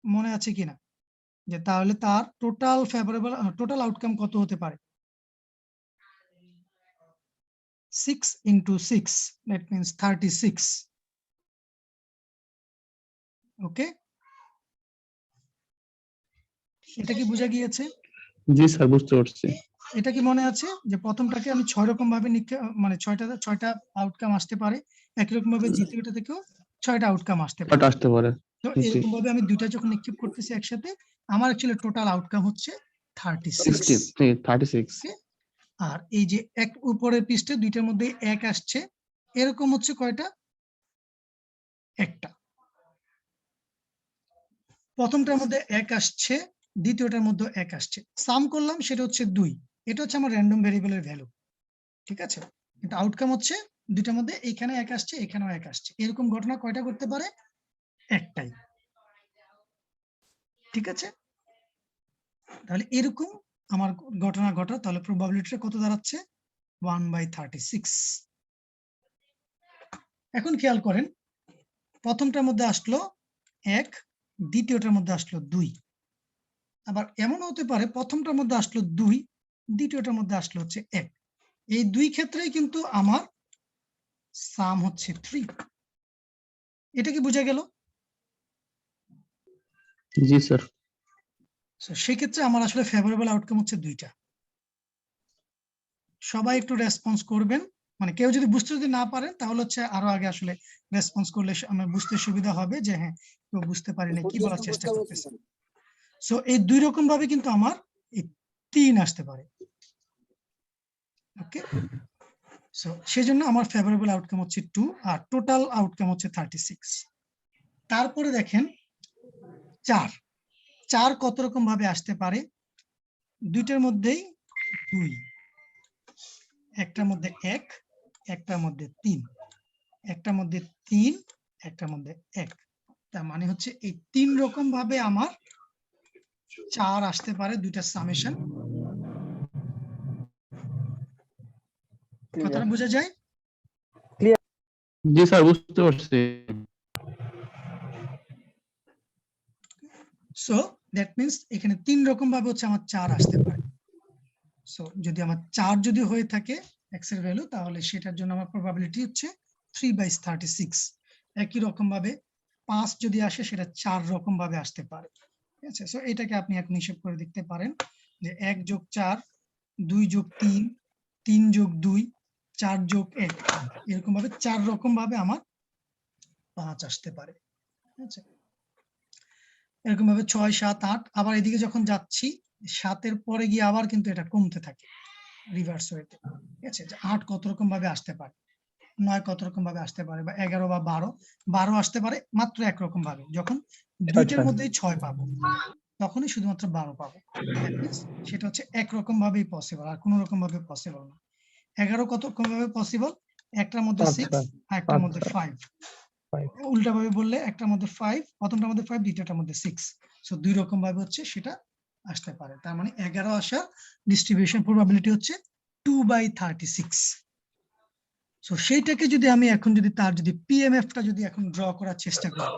মনে আছে কিনা, যে তাহলে তার টোটাল ফেভারেবল টোটাল আউটকাম কত হতে পারে, 6 into 6, that means 36। ওকে, এটা কি বোঝা গিয়েছে? জি স্যার, বুঝতে পারছি। এটা কি মনে আছে যে প্রথমটাকে আমি 6 রকম ভাবে মানে 6টা আউটকাম আসতে পারে, একই রকম ভাবে দ্বিতীয়টা থেকেও 6টা আউটকাম আসতে পারে। কটা আসতে পারে? তো জি। এরকম ভাবে আমি দুইটা যখন নিক্ষেপ করতেছি একসাথে, আমার অ্যাকচুয়ালি টোটাল আউটকাম হচ্ছে 36। 36। আর এই যে এক উপরের পৃষ্ঠে দুইটার মধ্যে 1 আসছে, এরকম হচ্ছে কয়টা, একটা। প্রথমটার মধ্যে 1 আসছে, দ্বিতীয়টার মধ্যে 1 আসছে, সাম করলাম সেটা হচ্ছে 2। এটা হচ্ছে আমার র্যান্ডম ভেরিয়েবলের ভ্যালু। ঠিক আছে, কিন্তু আউটকাম হচ্ছে দুইটার মধ্যে এখানে 1 আসছে, এখানেও 1 আসছে। এরকম ঘটনা কয়টা করতে পারে, একটাই। ঠিক আছে, তাহলে এরকম আমার ঘটনা ঘটা, তাহলে প্রবাবিলিটিটা কত দাঁড়াচ্ছে, 1/36। এখন খেয়াল করেন, প্রথমটার মধ্যে আসলো 1, দ্বিতীয়টার মধ্যে আসলো 2। আবার এমন হতে পারে প্রথমটার মধ্যে আসলো 2, দ্বিতীয়টার মধ্যে আসলো হচ্ছে 1। এই দুই ক্ষেত্রেই কিন্তু আমার সাম হচ্ছে 3। এটা কি বোঝা গেল? জি স্যার। So, সেক্ষেত্রে আমার আসলে ফেভারেবল আউটকাম হচ্ছে 2টা। সবাই একটু রেসপন্স করবেন, মানে কেউ যদি বুঝতে যদি না পারেন তাহলে হচ্ছে আরো আগে আসলে রেসপন্স করলে আমার বুঝতে সুবিধা হবে যে হ্যাঁ কেউ বুঝতে পারেনি, কি বলার চেষ্টা করতেছে। সো এই দুই রকম ভাবে কিন্তু আমার এই 3 আসতে পারে। ওকে, সো সেজন্য আমার ফেভারেবল আউটকাম হচ্ছে 2 আর টোটাল আউটকাম হচ্ছে 36। তারপরে দেখেন 4 কত রকম ভাবে আসতে পারে? দুইটার মধ্যেই 2, একটার মধ্যে 1, একটার মধ্যে 3, একটার মধ্যে 3, একটার মধ্যে 1। তার মানে হচ্ছে এই 3 রকম ভাবে আমার 4 আসতে পারে দুইটা সামেশন। কথাটা বোঝা যায়? জি স্যার, বুঝতে পারছি। সো দ্যাট মিন্স এখানে 3 রকম ভাবে হচ্ছে আমার 4 আসতে পারে। সো যদি আমার 4 যদি হয়ে থাকে x এর ভ্যালু, তাহলে সেটার জন্য আমার প্রবাবিলিটি হচ্ছে 3/36। একই রকম ভাবে 5 যদি আসে সেটা 4 রকম ভাবে আসতে পারে। ঠিক আছে, সো এটাকে আপনি এখন হিসাব করে দেখতে পারেন যে 1 + 4, 2 + 3, 3 + 2, 4 + 1, এরকম ভাবে 4 রকম ভাবে আমার 5 আসতে পারে। ঠিক আছে, এরকম ভাবে 6, 7, 8। আবার এদিকে যখন যাচ্ছি 7 এর পরে গিয়ে আবার কিন্তু এটা কমতে থাকে রিভার্স ওয়েতে। ঠিক আছে, যে 8 কত রকম ভাবে আসতে পারে, 9 কত রকম ভাবে আসতে পারে, বা 11 বা 12 আসতে পারে মাত্র একরকম ভাবে। যখন দুইটার মধ্যেই 6 পাবো তখনই শুধুমাত্র 12 পাবো। দ্যাট মিন্স সেটা হচ্ছে একরকম ভাবেই পসিবল, আর কোনো রকম ভাবে পসিবল না। 11 কত রকম ভাবে পসিবল? একটার মধ্যে 6 আর একটার মধ্যে 5। উল্টা ভাবে বললে একটার মধ্যে 5, প্রথমটার মধ্যে 5, দ্বিতীয়টার মধ্যে 6। সো দুই রকম ভাবে হচ্ছে সেটা আসতে পারে। তার মানে 11 আসার ডিস্ট্রিবিউশন প্রবাবিলিটি হচ্ছে 2/36। সো সেইটাকে যদি আমি এখন যদি তার যদি পিএমএফটা যদি এখন ড্র করার চেষ্টা করি,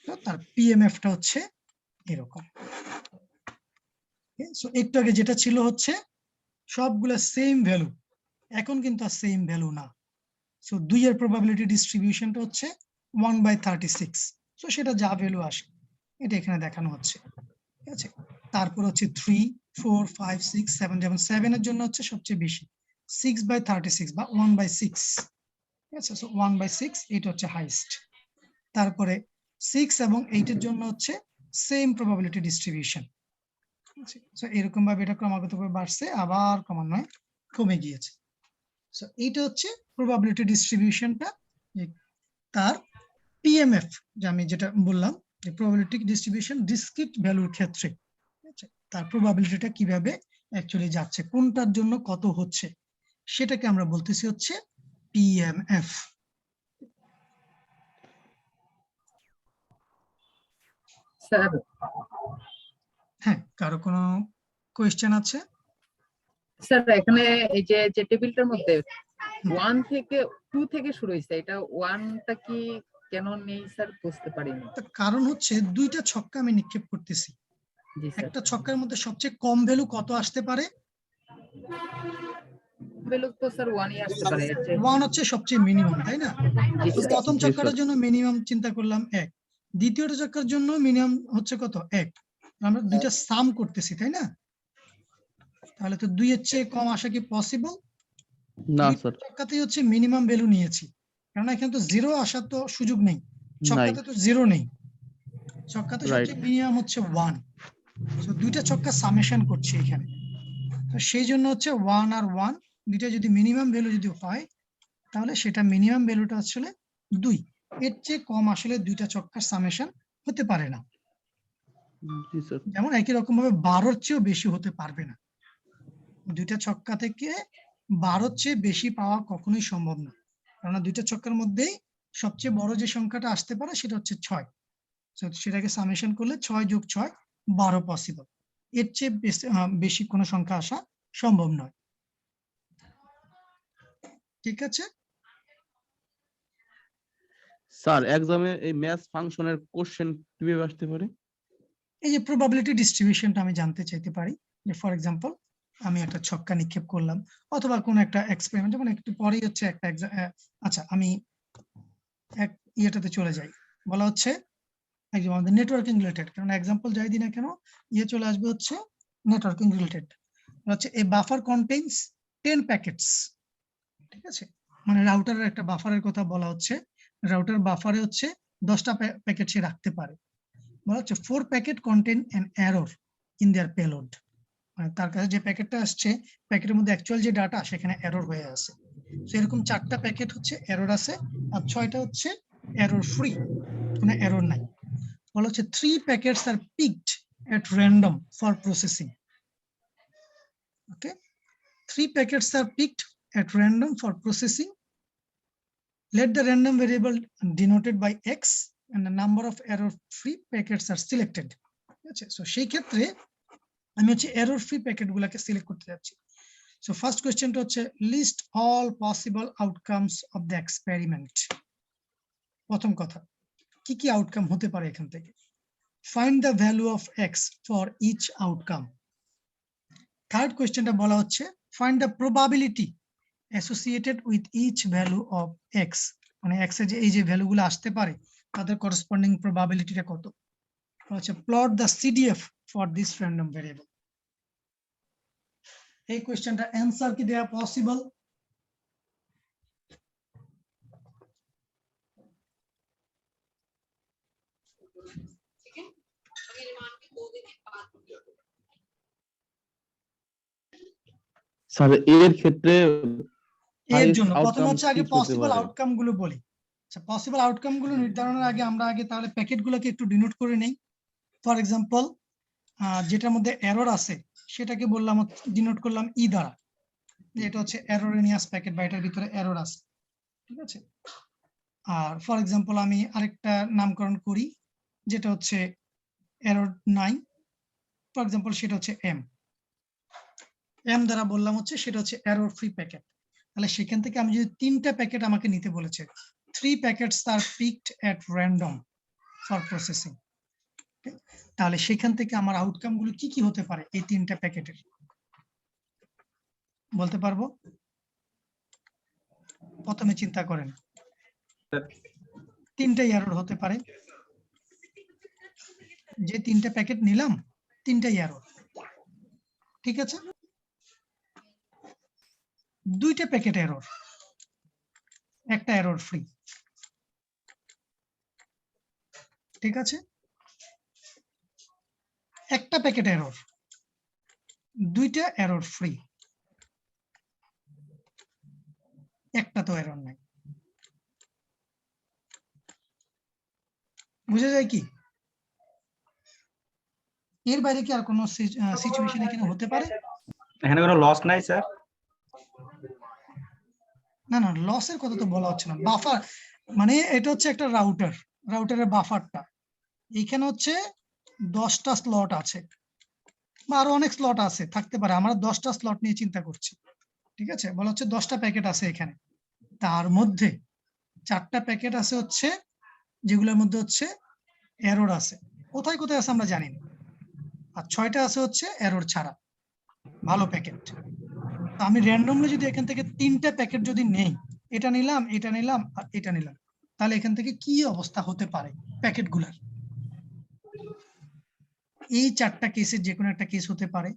তো তার পিএমএফটা হচ্ছে এরকম। সো একটু আগে যেটা ছিল হচ্ছে সবগুলা সেম ভ্যালু, এখন কিন্তু আর সেম ভ্যালু না। সো 2 এর প্রবাবিলিটি ডিস্ট্রিবিউশনটা হচ্ছে 1/36। সো সেটা যা ভ্যালু আসে এটা এখানে দেখানো হচ্ছে। ঠিক আছে, তারপর হচ্ছে 3, 4, 5, 6, 7, যেমন 7 এর জন্য হচ্ছে সবচেয়ে বেশি 6/36 বা 1/6। ঠিক আছে, সো 1/6 এটা হচ্ছে হাইস্ট। তারপরে 6 এবং 8 এর জন্য হচ্ছে সেম প্রবাবিলিটি ডিস্ট্রিবিউশন। সো এরকম ভাবে এটা ক্রমাগতভাবে বাড়ছে আবার ক্রমান্বয়ে কমে গিয়েছে। সো এইটা হচ্ছে প্রবাবিলিটি ডিস্ট্রিবিউশনটা, তার পিএমএফ, যে আমি যেটা বললাম যে প্রবাবিলিটি ডিস্ট্রিবিউশন ডিসক্রিট ভ্যালুর ক্ষেত্রে তার প্রবাবিলিটিটা কিভাবে অ্যাকচুয়ালি যাচ্ছে, কোনটার জন্য কত হচ্ছে, সেটাকে আমরা বলতেছি হচ্ছে পিএমএফ। স্যার হ্যাঁ, কারো কোনো কোয়েশ্চেন আছে? স্যার এখানে এই যে টেবিলটার মধ্যে হুম। 1 থেকে 2 থেকে শুরু হয়েছে, এটা 1টা কি কেন নেই স্যার বুঝতে পারিনি। তার কারণ হচ্ছে দুইটা ছক্কা আমি নিক্ষেপ করতেছি। জি স্যার, একটা ছক্কার মধ্যে সবচেয়ে কম ভ্যালু কত আসতে পারে? ভ্যালু তো স্যার 1ই আসতে পারে এর চেয়ে। 1 হচ্ছে সবচেয়ে মিনিমাম, তাই না? জি তো স্যার, প্রথম জি ছক্কাটার স্যার। জন্য মিনিমাম চিন্তা করলাম 1, দ্বিতীয়টা ছক্কার জন্য মিনিমাম হচ্ছে কত? 1। আমরা দুইটা সাম করতেছি, তাই না? তাহলে তো 2 এর চেয়ে কম আসা কি পসিবল? না দুইটা স্যার, ছক্কাতেই হচ্ছে মিনিমাম ভ্যালু নিয়েছি, কারণ এখানে তো 0 আসার তো সুযোগ নেই। নাই। ছক্কাতে তো 0 নেই, ছক্কাতে রাইট। সবচেয়ে মিনিমাম হচ্ছে 1। সো দুইটা ছক্কা সামেশন করছি এখানে। তো সেই জন্য হচ্ছে 1 আর 1 দুইটা যদি মিনিমাম ভ্যালু যদি হয়, তাহলে সেটা মিনিমাম ভ্যালুটা আসলে 2। এর চেয়ে কম আসলে দুইটা ছক্কার সামেশন হতে পারে না। জি স্যার। যেমন একই রকম ভাবে 12-র চেয়েও বেশি হতে পারবে না। দুইটা ছক্কা থেকে 12-র চেয়ে বেশি পাওয়া কখনোই সম্ভব না, কারণ দুইটা ছক্কার মধ্যেই সবচেয়ে বড় যে সংখ্যাটা আসতে পারে সেটা হচ্ছে 6। সেটাকে সামেশন করলে 6 + 6 12 পসিবল। এর চেয়ে বেশি কোনো সংখ্যা আসা সম্ভব নয়। ঠিক আছে, স্যার এক্সামে এই ম্যাথ ফাংশনের কোশ্চেন কিভাবে আসতে পারে? এই যে প্রবাবিলিটি ডিস্ট্রিবিউশনটা আমি জানতে চাইতে পারি, যে ফর এক্সাম্পল আমি একটা ছক্কা নিক্ষেপ করলাম অথবা কোন একটা এক্সপেরিমেন্ট, যেমন একটু পরেই হচ্ছে একটা আচ্ছা আমি এক ইয়েটাতে চলে যাই, বলা হচ্ছে একদম আমাদের নেটওয়ার্কিং রিলেটেড, কারণ এক্সাম্পল যাই দিই না কেন ইয়ে চলে আসবে হচ্ছে নেটওয়ার্কিং রিলেটেড। হচ্ছে এ বাফার কন্টেইনস 10 প্যাকেটস, ঠিক আছে, মানে রাউটারের একটা বাফারের কথা বলা হচ্ছে, রাউটার বাফারে হচ্ছে 10টা প্যাকেট সে রাখতে পারে। বলা হচ্ছে 4 packet contain an error in their payload, মানে তার কাছে যে প্যাকেটটা আসছে প্যাকেটের মধ্যে অ্যাকচুয়াল যে ডাটা সেখানে এরর হয়ে আছে। তো এরকম 4টা প্যাকেট হচ্ছে এরর আছে আর 6টা হচ্ছে এরর ফ্রি, কোনো এরর নাই। বলা হচ্ছে 3 packets are picked at random for processing. Okay, 3 packets are picked at random for processing. Let the random variable denoted by x and the number of error-free packets are selected. Okay, so সেই ক্ষেত্রে আমি হচ্ছে error-free packet গুলাকে select করতে যাচ্ছি। So first question টা হচ্ছে list all possible outcomes of the experiment. প্রথম কথা, কি কি আউটকাম হতে পারে এখান থেকে? Find the value of x for each outcome. Third কোয়েশ্চেনটা বলা হচ্ছে find the probability associated with each value of x, মানে x এর যে এই যে ভ্যালুগুলো আসতে পারে তাদের করসপন্ডিং প্রবাবিলিটিটা কত। আচ্ছা, plot the CDF for this random variable. এই কোশ্চেনটা অ্যানসার কি দেয়া পসিবল? স্যার এর ক্ষেত্রে এর highest জন্য প্রথম outcome হচ্ছে আগে কি হতে পসিবল পারে? আউটকাম গুলো বলি। আচ্ছা, পসিবল আউটকাম গুলো নির্ধারণের আগে আমরা তাহলে প্যাকেট গুলোকে একটু ডিনোট করে নেই। ফর এক্সাম্পল যেটার মধ্যে এরর আছে সেটাকে বললাম, ডিনোট করলাম ই দ্বারা, এটা হচ্ছে এরোরিনিয়াস প্যাকেট বা এটার ভিতরে এরর আছে, ঠিক আছে। আর ফর এক্সাম্পল আমি আরেকটা নামকরণ করি যেটা হচ্ছে এরর নাই, ফর এক্সাম্পল সেটা হচ্ছে এম দ্বারা বললাম হচ্ছে সেটা হচ্ছে এরর ফ্রি প্যাকেট। তাহলে সেখান থেকে আমি যদি 3টা প্যাকেট আমাকে নিতে বলেছে, 3 packets are picked at random for processing, তাহলে সেখান থেকে আমার আউটকাম গুলো কি কি হতে পারে এই 3টা প্যাকেটের বলতে পারবো? প্রথমে চিন্তা করেন, 3টাই এরর হতে পারে, যে 3টা প্যাকেট নিলাম 3টাই এরর, ঠিক আছে। 2টা প্যাকেট এরর, একটা এরর ফ্রি, ঠিক আছে। একটা প্যাকেট এরর, 2টা এরর ফ্রি, একটা তো এরর নাই। বুঝা যায় কি? এর বাইরে কি আর কোনো সিচুয়েশন এখানে হতে পারে? এখানে কোনো লস নাই স্যার? না না, লসের কথা তো বলা হচ্ছে না। বাফার মানে এটা হচ্ছে একটা রাউটারের বাফারটা, এখানে হচ্ছে 10টা স্লট আছে বা আরো অনেক স্লট আছে থাকতে পারে, আমরা 10টা স্লট নিয়ে চিন্তা করছি, ঠিক আছে। বলা হচ্ছে 10টা প্যাকেট আছে এখানে, তার মধ্যে 4টা প্যাকেট আছে হচ্ছে যেগুলোর মধ্যে হচ্ছে এরর আছে, কোথায় কোথায় আছে আমরা জানি না, আর 6টা আছে হচ্ছে এরর ছাড়া ভালো প্যাকেট। আমি র্যান্ডমলি যদি এখান থেকে 3টা প্যাকেট যদি নেই, এটা নিলাম এটা নিলাম আর এটা নিলাম, তাহলে এখান থেকে কি অবস্থা হতে পারে প্যাকেট গুলার? এই 4টা কেসের যে কোনো একটা কেস হতে পারে।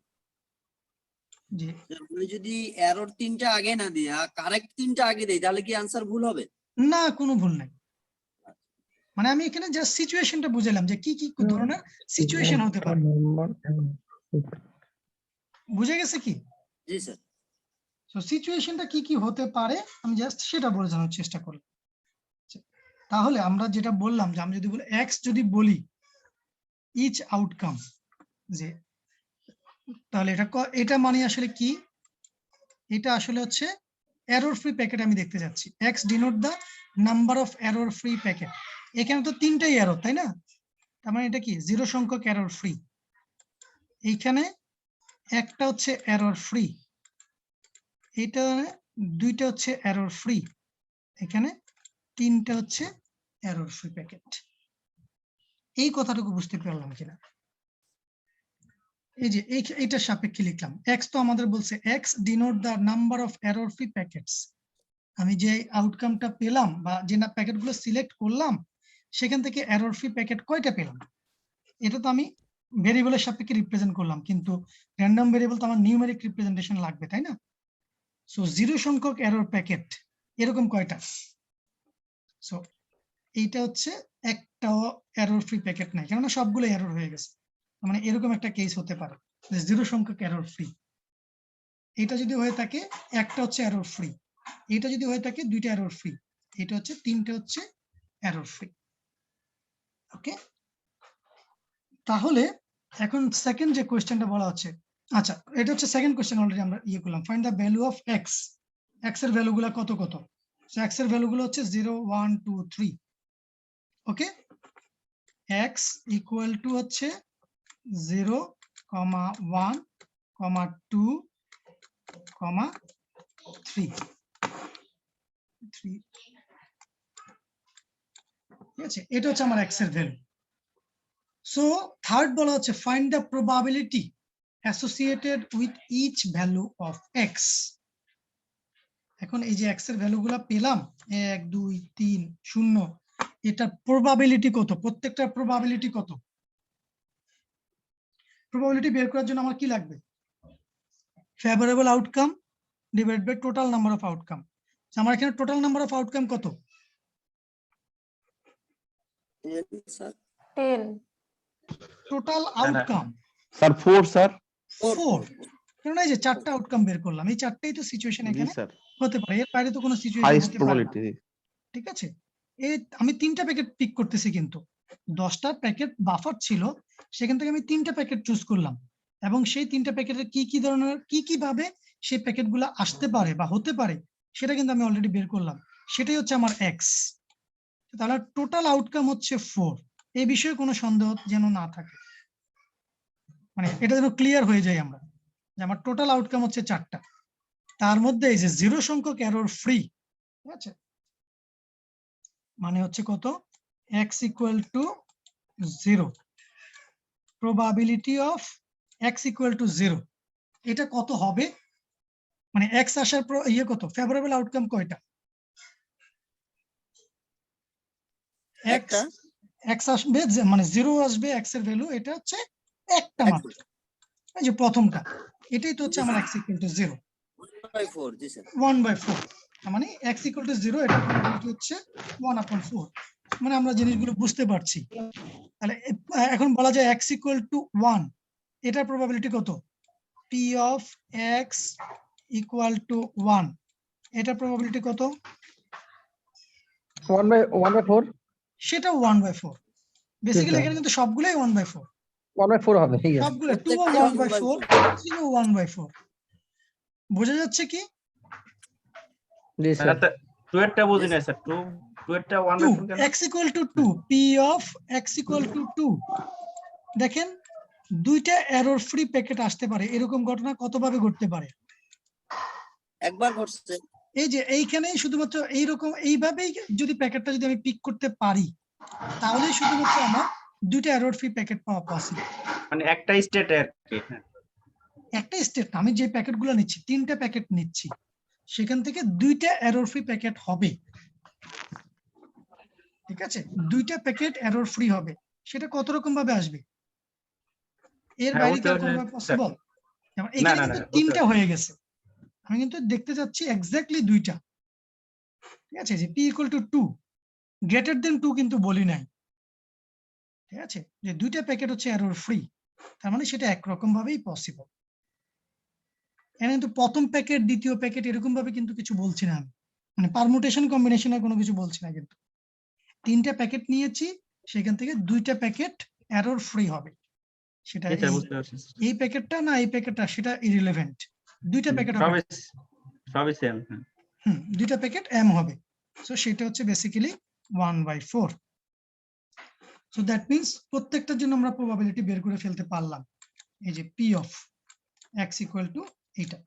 জি, আমি যদি এরর 3টা আগে না দিই আর কারেক্ট 3টা আগে দেই তাহলে কি আনসার ভুল হবে? না, কোনো ভুল নাই, মানে আমি এখানে জাস্ট সিচুয়েশনটা বুঝালাম যে কি কি ধরনের সিচুয়েশন হতে পারে। বুঝে গেছে কি? জি স্যার। সো সিচুয়েশনটা কি কি হতে পারে আমি জাস্ট সেটা বোঝানোর চেষ্টা করলাম। তাহলে আমরা যেটা বললাম যে আমি যদি বলি এক্স, যদি বলি ইচ আউটকাম, যে তাহলে এটা মানে আসলে কি? এটা আসলে হচ্ছে এরর ফ্রি প্যাকেট আমি দেখতে যাচ্ছি। X denote the number of error free packet. এখানে তো 3টাই এরর, তাই না? তার মানে এটা কি 0 সংখ্যক এরর ফ্রি। এইখানে একটা হচ্ছে এরর ফ্রি, এটা 2টা হচ্ছে এরর ফ্রি, এখানে 3টা হচ্ছে এরর ফ্রি প্যাকেট। এই কথাটুকু বুঝতে পারলাম কিনা? এই যে এইটার সাপেক্ষে লিখলাম x তো আমাদের বলছে x denote the number of error free packets. আমি যে আউটকামটা পেলাম বা যে না প্যাকেটগুলো সিলেক্ট করলাম সেখান থেকে এরর ফ্রি প্যাকেট কয়টা পেলাম, এটা তো আমি ভেরিয়েবলের সাপেক্ষে রিপ্রেজেন্ট করলাম, কিন্তু র্যান্ডম ভেরিয়েবল তো আমার নিউমেরিক রিপ্রেজেন্টেশন লাগবে, তাই না? সো 0 সংখ্যক এরর প্যাকেট এরকম কয়টা? সো এইটা হচ্ছে একটাও এরর ফ্রি প্যাকেট নাই, কেননা সবগুলো এরর হয়ে গেছে। মানে এরকম একটা কেস হতে পারে যে 0 সংখ্যক এরর ফ্রি। এটা যদি হয়ে থাকে একটা হচ্ছে এরর ফ্রি, এটা যদি হয়ে থাকে দুইটা এরর ফ্রি, এটা হচ্ছে তিনটা হচ্ছে এরর ফ্রি। ওকে, তাহলে এখন সেকেন্ড যে কোশ্চেনটা বলা হচ্ছে, আচ্ছা এটা হচ্ছে সেকেন্ড কোশ্চেন, অলরেডি আমরা ইয়ে করলাম, find the value of x. X এর ভ্যালুগুলো কত কত? সো এক্স এর ভ্যালুগুলো হচ্ছে 0 1 2 3। ওকে, এক্স ইকুয়াল টু হচ্ছে 0, 1, 2, 3। ঠিক আছে, এটা হচ্ছে আমার এক্স এর ভ্যালু। সো থার্ড বলা হচ্ছে find the probability associated with each value of X. এখন এই যে এক্স এর ভ্যালুগুলো পেলাম 1 2 3 0, এটা প্রবাবিলিটি কত? প্রত্যেকটার প্রবাবিলিটি কত? প্রবাবিলিটি বের করার জন্য আমার কি লাগবে? Favourable outcome divide by total number of outcome. আমার এখানে টোটাল নাম্বার অফ আউটকাম কত? Sir 10 total outcome sir 4 sir. 4। কারণ এই যে চারটা আউটকাম বের করলাম, এই চারটাই তো সিচুয়েশন জি এখানে স্যার, হতে পারে, এর বাইরে তো কোনো সিচুয়েশন হাইয়েস্ট হতে পারে না। প্রবাবিলিটি। ঠিক আছে, এই আমি 3টা প্যাকেট পিক করতেছি, কিন্তু 10টা প্যাকেট বাফার ছিল, সেখান থেকে আমি 3টা প্যাকেট চুজ করলাম, এবং সেই 3টা প্যাকেটের কি ধরনের কি ভাবে সেই প্যাকেটগুলো আসতে পারে বা হতে পারে সেটা কিন্তু আমি অলরেডি বের করলাম, সেটাই হচ্ছে আমার এক্স। তাহলে টোটাল আউটকাম হচ্ছে 4। এই বিষয়ে কোনো সন্দেহ যেন না থাকে, মানে এটা যেন ক্লিয়ার হয়ে যায় আমরা যে আমার টোটাল আউটকাম হচ্ছে 4টা, তার মধ্যে এই যে 0 সংখ্যক এরর ফ্রি। ঠিক আছে, মানে হচ্ছে কত? x equal to 0, probability of x equal to 0, এটা কত হবে? মানে x আসার ইয়ে কত? ফেভারেবল আউটকাম কয়টা? x একটা x আসবে, মানে 0 আসবে x এর ভ্যালু, এটা হচ্ছে একটা মাত্র, এই যে প্রথমটা, এটাই তো হচ্ছে আমার x equal to 0, 1/4। G sir 1/4। মানে x equal to 0, এটা প্রবাবিলিটি হচ্ছে 1/4। মানে আমরা জিনিসগুলো বুঝতে পারছি। তাহলে এখন বলা যায় x equal to 1, এটার প্রবাবিলিটি কত? p of x equal to 1, এটার প্রবাবিলিটি কত? 1/4। সেটাও 1/4। বেসিক্যালি এখানে কিন্তু সবগুলোই 1/4, 1/4 হবে, ঠিক আছে। সবগুলো 2 ও প্রত্যেকটাই 1/4, 3 ও 1/4। বোঝা যাচ্ছে কি? জি স্যার। স্যার 2 এরটা বুঝি না স্যার, 2 এরটা 2 1/4 কেন? x equal to 2, p of x equal to 2। দেখেন দুইটা এরর ফ্রি প্যাকেট আসতে পারে, এরকম ঘটনা কতভাবে ঘটতে পারে? একবার ঘটছে। এই যে এইখানেই শুধুমাত্র এইরকম এইভাবেই যদি প্যাকেটটা যদি আমি পিক করতে পারি, তাহলেই শুধুমাত্র আমার দুইটা এরর ফ্রি প্যাকেট পাওয়া পসিবল। মানে একটা স্টেট আর কি। হ্যাঁ, একটা স্টেট, আমি যে প্যাকেটগুলো নিচ্ছি 3টা প্যাকেট নিচ্ছি, সেখান থেকে দুইটা এরর ফ্রি প্যাকেট হবে। ঠিক আছে, দুইটা প্যাকেট এরর ফ্রি হবে, সেটা কত রকম ভাবে আসবে? এর হ্যাঁ, বাইরে কি আর ওটা কোনো পসিবল? না এখানে না কিন্তু না, 3টা হয়ে গেছে, আমি কিন্তু দেখতে চাচ্ছি এক্স্যাক্টলি 2টা। ঠিক আছে, যে p equal to 2, greater than 2 কিন্তু বলি নাই। ঠিক আছে, যে দুইটা প্যাকেট হচ্ছে এরর ফ্রি, তার মানে সেটা একরকম ভাবেই পসিবল। এখানে কিন্তু প্রথম প্যাকেট দ্বিতীয় প্যাকেট এরকম ভাবে কিন্তু কিছু বলছি না আমি, মানে পারমুটেশন কম্বিনেশনের কোনো কিছু বলছি না, কিন্তু 3টা প্যাকেট নিয়েছি, সেখান থেকে দুইটা প্যাকেট এরর ফ্রি হবে, সেটা এটা বুঝতে পারছি। এই প্যাকেটটা না এই প্যাকেটটা সেটা ইররিলেভেন্ট, দুইটা প্যাকেট হবে। সবই সেম। দুইটা প্যাকেট এম হবে, সো সেটা হচ্ছে বেসিক্যালি 1/4। সো দ্যাট মিন্স প্রত্যেকটার জন্য আমরা প্রবাবিলিটি বের করে ফেলতে পারলাম, এই যে p of x equal to এইটা।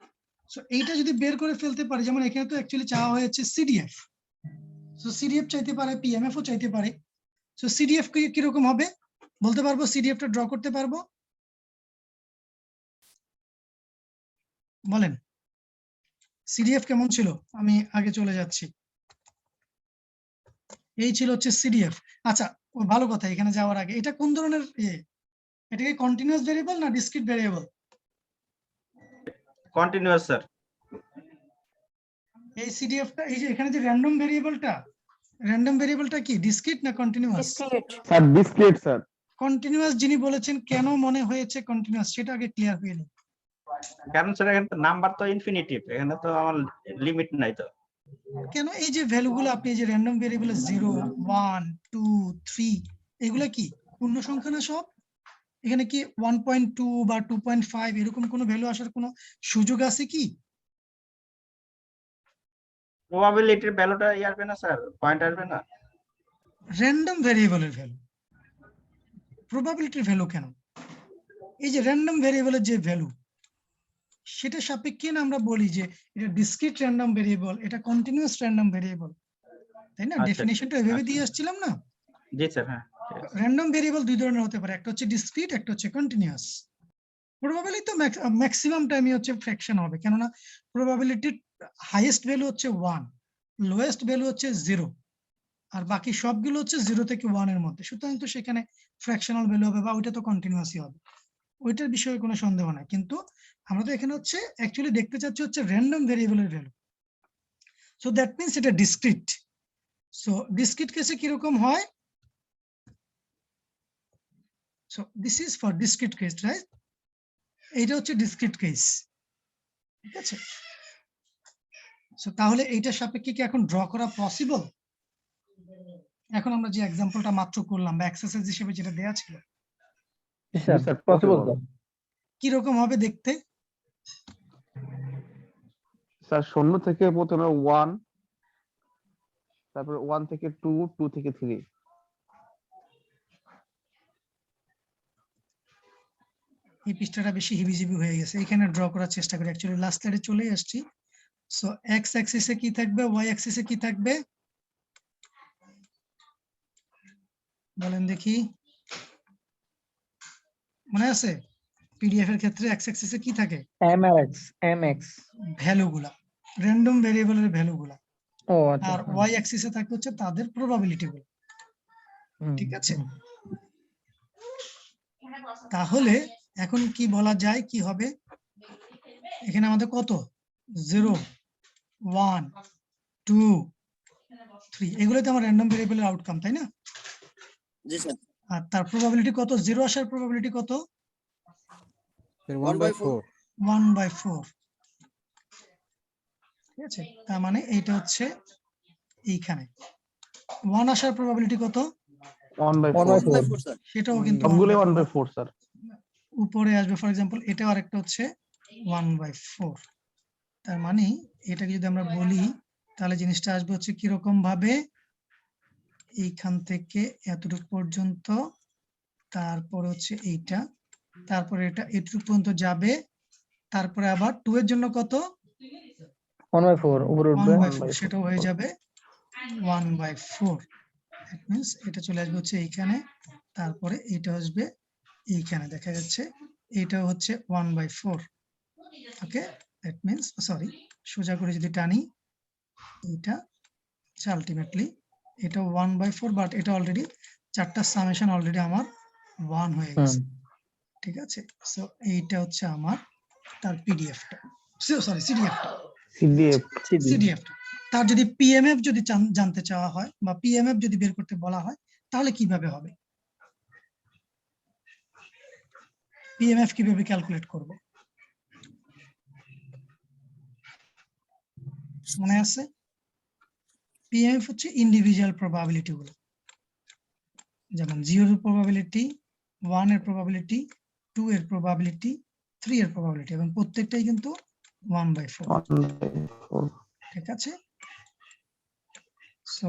সো এইটা যদি বের করে ফেলতে পারি, যেমন এখানে তো অ্যাকচুয়ালি চাওয়া হয়েছে CDF, সো CDF চাইতে পারে, PMF ও চাইতে পারে। সো CDF কিরকম হবে বলতে পারবো? CDF টা ড্র করতে পারবো? বলেন সিডিএফ কেমন ছিল? আমি আগে চলে যাচ্ছি। এই ছিল হচ্ছে সিডিএফ। আচ্ছা, ভালো কথা, এখানে যাওয়ার আগে এটা কোন ধরনের এটা কি কন্টিনিউয়াস ভেরিয়েবল না ডিসক্রিট ভেরিয়েবল? Continuous sir. এই সিডিএফটা, এই যে এখানে যে র্যান্ডম ভেরিয়েবলটা কি ডিসক্রিট না continuous? Discrete. Sir discrete sir. Continuous যিনি বলেছেন কেন মনে হয়েছে কন্টিনিউয়াস সেটা আগে ক্লিয়ার হয়ে নিন। কারণ স্যার এখানে তো নাম্বার তো ইনফিনিটিভ, এখানে তো আমার লিমিট নাই তো। কেন? এই যে ভ্যালুগুলো আপনি এই যে র্যান্ডম ভেরিয়েবল 0 1 2 3 এগুলা কি পূর্ণ সংখ্যা না সব? এখানে কি 1.2 বা 2.5 এরকম কোনো ভ্যালু আসার কোনো সুযোগ আছে কি? প্রবাবিলিটির ভ্যালুটা আসবে না স্যার, পয়েন্ট আসবে না? র্যান্ডম ভেরিয়েবলের ভ্যালু, প্রবাবিলিটির ভ্যালু কেন? এই যে র্যান্ডম ভেরিয়েবলের যে ভ্যালু সেটা সাপেক্ষে না আমরা বলি যে এটা ডিসক্রিট র্যান্ডম ভেরিয়েবল, এটা কন্টিনিউয়াস র্যান্ডম ভেরিয়েবল, তাই না? আচ্ছা, ডেফিনিশনটা এভাবে দিয়ে আসছিলাম না? জি স্যার, হ্যাঁ। র্যান্ডম ভেরিয়েবল দুই ধরনের হতে পারে, একটা হচ্ছে ডিসক্রিট, একটা হচ্ছে কন্টিনিউয়াস। প্রবাবিলিটি তো ম্যাক্সিমাম টাইমই হচ্ছে ফ্র্যাকশন হবে, কেননা প্রবাবিলিটির হাইয়েস্ট ভ্যালু হচ্ছে 1, লোয়েস্ট ভ্যালু হচ্ছে 0, আর বাকি সবগুলো হচ্ছে 0 থেকে 1 এর মধ্যে। সুতরাং তো সেখানে ফ্র্যাকশনাল ভ্যালু হবে বা ওইটা তো কন্টিনিউয়াসই হবে, ওইটার বিষয়ে কোনো সন্দেহ নাই। কিন্তু আমরা তো এখানে হচ্ছে অ্যাকচুয়ালি দেখতে চাচ্ছি হচ্ছে র্যান্ডম ভেরিয়েবলের ভ্যালু। সো দ্যাট মিনস এটা ডিসক্রিট। সো ডিসক্রিট কেসে কিরকম হয়? So this is for discrete case, right? এইটা হচ্ছে ডিসক্রিট কেস, ঠিক আছে? সো তাহলে এইটার সাপেক্ষে কি এখন ড্র করা পসিবল? এখন আমরা যে এক্সাম্পলটা মাত্র করলাম বা এক্সারসাইজ হিসেবে যেটা দেয়া ছিল, স্যার পসিবল স্যার। কি রকম হবে দেখতে? স্যার 0 থেকে প্রথমে 1, তারপর 1 থেকে 2, 2 থেকে 3। এই পৃষ্ঠাটা বেশি হিবিজিবি হয়ে গেছে, এখানে ড্র করার চেষ্টা করি। অ্যাকচুয়ালি লাস্ট স্লাইডে চলে আসছি। সো এক্স অ্যাক্সিসে কি থাকবে, ওয়াই অ্যাক্সিসে কি থাকবে বলেন দেখি, মনে আছে? পিডিএফ এর ক্ষেত্রে এক্স অ্যাক্সিসে কি থাকে? mx ভ্যালুগুলা, র্যান্ডম ভেরিয়েবলের ভ্যালুগুলা। ও আচ্ছা। আর ওয়াই অ্যাক্সিসে থাকে হচ্ছে তাদের প্রবাবিলিটি গুলো, ঠিক আছে? তাহলে এখন কি বলা যায়, কি হবে? এখানে আমাদের কত 0 1 2 3 এগুলোতে আমার র্যান্ডম ভেরিয়েবলের আউটকাম, তাই না? জি স্যার। আর তার প্রবাবিলিটি কত? 0 আসার প্রবাবিলিটি কত? 1/4। 1/4, ঠিক আছে? তার মানে এইটা হচ্ছে এইখানে 1 আসার প্রবাবিলিটি কত? 1/4 1/4 স্যার। সেটাও কিন্তু সবগুলো 1/4 1/4 স্যার। উপরে আসবে। ফর এক্সাম্পল এটাও আরেকটা হচ্ছে 1/4। তার মানে এটাকে যদি আমরা বলি তাহলে জিনিসটা আসবে হচ্ছে কিরকম ভাবে, এইখান থেকে এতটুকু পর্যন্ত, তারপর হচ্ছে এইটা, তারপরে এটা এতটুকু পর্যন্ত যাবে, তারপরে আবার 2 এর জন্য কত? 1/4 উপরে উঠবে। 1/4, সেটাও হয়ে যাবে 1/4। দ্যাট মিন্স এটা চলে আসবে হচ্ছে এইখানে, তারপরে এটা আসবে এইখানে, দেখা যাচ্ছে এইটাও হচ্ছে 1/4। ওকে, দ্যাট মিন্স সরি, সোজা করে যদি টানি এটা আলটিমেটলি এটা 1/4, বাট এটা অলরেডি 4টা সামেশন অলরেডি আমার 1 হয়ে গেছে, ঠিক আছে? সো এইটা হচ্ছে আমার তার পিডিএফটা, সরি সিডিএফটা। তার যদি পিএমএফ যদি জানতে চাওয়া হয় বা পিএমএফ যদি বের করতে বলা হয় তাহলে কিভাবে হবে? পিএমএফ কিভাবে ক্যালকুলেট করব মনে আছে? পিএমএফ হচ্ছে ইন্ডিভিজুয়াল প্রবাবিলিটি গুলো, যেমন 0 এর প্রবাবিলিটি, 1 এর প্রবাবিলিটি, 2 এর প্রবাবিলিটি, 3 এর প্রবাবিলিটি, এবং প্রত্যেকটাই কিন্তু 1/4, 1/4 ঠিক আছে? So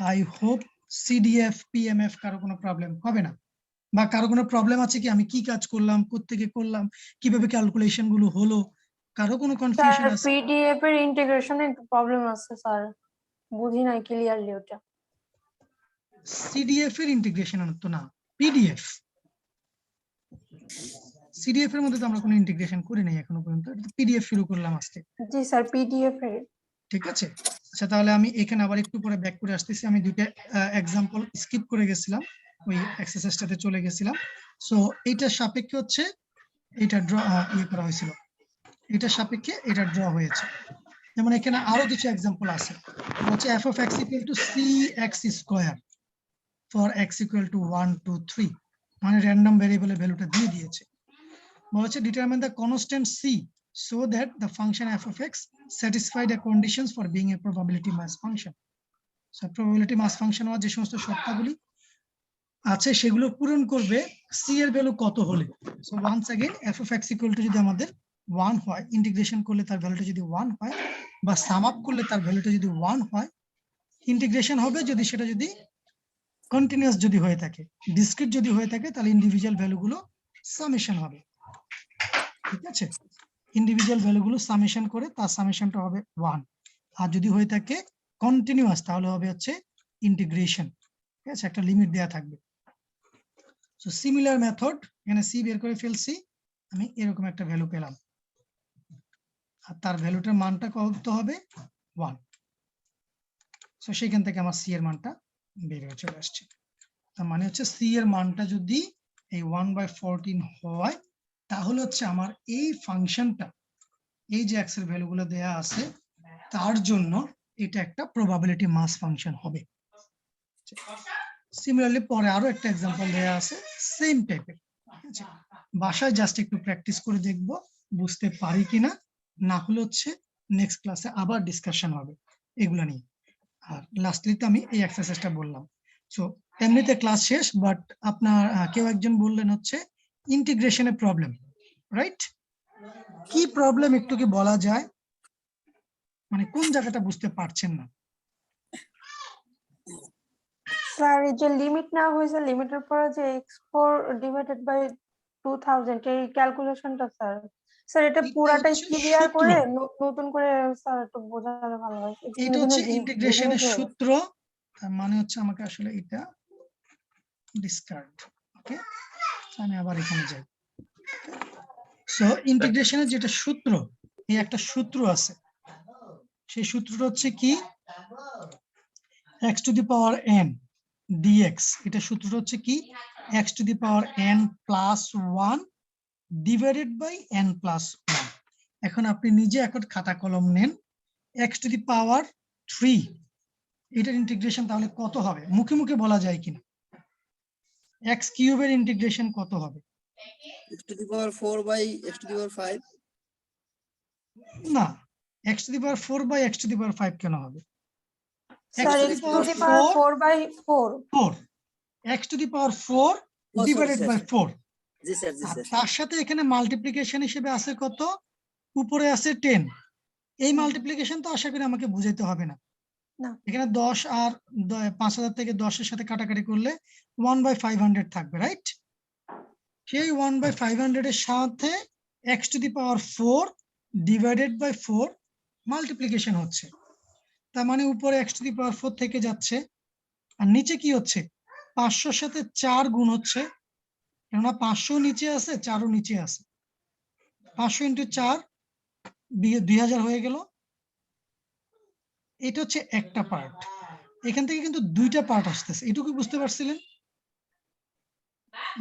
I hope CDF PMF কারো কোনো প্রবলেম হবে না, বা কারো কোনো প্রবলেম আছে কি আমি কি কাজ করলাম, কোত্থেকে করলাম, কিভাবে ক্যালকুলেশন গুলো হলো, কারো কোনো কনফিউশন স্যার আছে? পিডিএফ এর ইন্টিগ্রেশনে একটু প্রবলেম আছে স্যার, বুঝি নাই ক্লিয়ারলি ওটা। সিডিএফ এর ইন্টিগ্রেশন তো না, পিডিএফ। সিডিএফ এর মধ্যে তো আমরা কোনো ইন্টিগ্রেশন করি নাই এখনো পর্যন্ত, এটা তো পিডিএফ শুরু করলাম আজকে, জি স্যার, পিডিএফ এর। ঠিক আছে। আচ্ছা তাহলে আমি এখানে আবার একটু পরে ব্যাক করে আসতেছি, আমি দুইটা এক্সাম্পল স্কিপ করে গেছিলাম, ওই এক্সারসাইজটাতে চলে গেছিলাম। সো এইটার সাপেক্ষে হচ্ছে এটা ড্র ইয়ে করা হয়েছিল, এটার সাপেক্ষে এটা ড্র হয়েছে। যেমন এখানে আরো কিছু এক্সাম্পল আছে, হচ্ছে f of x equal to cx square for x equal to 1 2 3, মানে র্যান্ডম ভেরিয়েবলের ভ্যালুটা দিয়ে দিয়েছে। বলা হচ্ছে determine the constant c so that the function f of x satisfy the conditions for being a probability mass function. So probability mass function হওয়ার যে সমস্ত শর্তাবলী আছে সেগুলো পূরণ করবে c এর ভ্যালু কত হলে। So once again f of x equal to যদি আমাদের 1 হয়, ইন্টিগ্রেশন করলে তার ভ্যালুটা যদি 1 হয়, বা সাম আপ করলে তার ভ্যালুটা যদি 1 হয়, ইন্টিগ্রেশন হবে যদি সেটা যদি কন্টিনিউয়াস যদি হয়ে থাকে, ডিসক্রিট যদি হয়ে থাকে তাহলে ইন্ডিভিজুয়াল ভ্যালুগুলো সামেশন হবে, ঠিক আছে। ইন্ডিভিজুয়াল ভ্যালুগুলো সামেশন করে তার সামেশনটা হবে 1, আর যদি হয়ে থাকে কন্টিনিউয়াস তাহলে হবে হচ্ছে ইন্টিগ্রেশন, ঠিক আছে, একটা লিমিট দেয়া থাকবে। সো সিমিলার মেথড, এখানে সি বের করে ফেলছি, আমি এরকম একটা ভ্যালু পেলাম, আর তার ভ্যালুটার মানটা কত হবে 1। সো সেখান থেকে আমার সি এর মানটা বের হয়ে চলে আসছে। তার মানে হচ্ছে সি এর মানটা যদি এই 1/14 হয়, তাহলে হচ্ছে আমার এই ফাংশনটা, এই যে এক্স এর ভ্যালুগুলো দেয়া আছে তার জন্য এটা একটা প্রবাবিলিটি মাস ফাংশন হবে। সিমিলারলি পরে আরো একটা এক্সাম্পল দেয়া আছে সেম টাইপের, ঠিক আছে। বাসায় জাস্ট একটু প্র্যাকটিস করে দেখব বুঝতে পারি কিনা, না হলে হচ্ছে নেক্সট ক্লাসে আবার ডিসকাশন হবে এগুলা নিয়ে। আর লাস্টলি তো আমি এই এক্সারসাইজটা বললাম। সো এমনিতে ক্লাস শেষ, বাট আপনার কেউ একজন বললেন হচ্ছে ইন্টিগ্রেশনের প্রবলেম, রাইট? কি প্রবলেম একটু কি বলা যায়, মানে কোন জায়গাটা বুঝতে পারছেন না? স্যার এই যে লিমিট না হয়েছে, লিমিটের পরে যে x4 ডিভাইডেড বাই 2000 এই ক্যালকুলেশনটা স্যার, স্যার এটা এটা পুরাটাই হচ্ছে ক্লিয়ার সূত্র। করে নতুন করে স্যার একটু বোঝালে ভালো হয়। এটা হচ্ছে ইন্টিগ্রেশনের বুঝে গেছে। সূত্র, তার মানে হচ্ছে আমাকে আসলে এটা ডিসকার্ড, ওকে। আমি আবার এখানে যাই। সো ইন্টিগ্রেশনের যেটা সূত্র, এই একটা সূত্র আছে, সেই সূত্রটা হচ্ছে কি x to the power n dx, এটা সূত্রটা হচ্ছে কি x to the power n plus 1 divided by n plus 1। এখন আপনি নিজে এখন খাতা কলম নেন, x টু দি পাওয়ার 3 এটার ইন্টিগ্রেশন তাহলে কত হবে, মুখে মুখে বলা যায় কিনা? x কিউবের ইন্টিগ্রেশন কত হবে? x to the power 4 by x to the power 5. না, x to the power 4 by x to the power 5 কেন হবে? Sir to x the to power the power 4 4 by 4 4, x to the power 4 sorry, divided sir, by sir. 4। জি sir, জি আর sir. তার সাথে এখানে multiplication হিসেবে আছে কত, উপরে আছে 10। এই মাল্টিপ্লিকেশন তো আশা করি আমাকে বুঝাইতে হবে না। না। এখানে 10 আর 5000 থেকে 10 এর সাথে কাটাকাটি করলে 1/500 থাকবে, রাইট? সেই 1/500 এর সাথে x to the power 4 divided by 4 multiplication হচ্ছে, তার মানে উপরে x টু দি পাওয়ার 4 থেকে যাচ্ছে, আর নিচে কি হচ্ছে 500 সাথে 4 গুণ হচ্ছে, কেননা 500 নিচে আছে 4ও নিচে আছে, 500 ইন্টু 4 2000 হয়ে গেল। এটা হচ্ছে একটা পার্ট, এখান থেকে কিন্তু দুইটা পার্ট আসতেছে, এটুকু বুঝতে পারছিলেন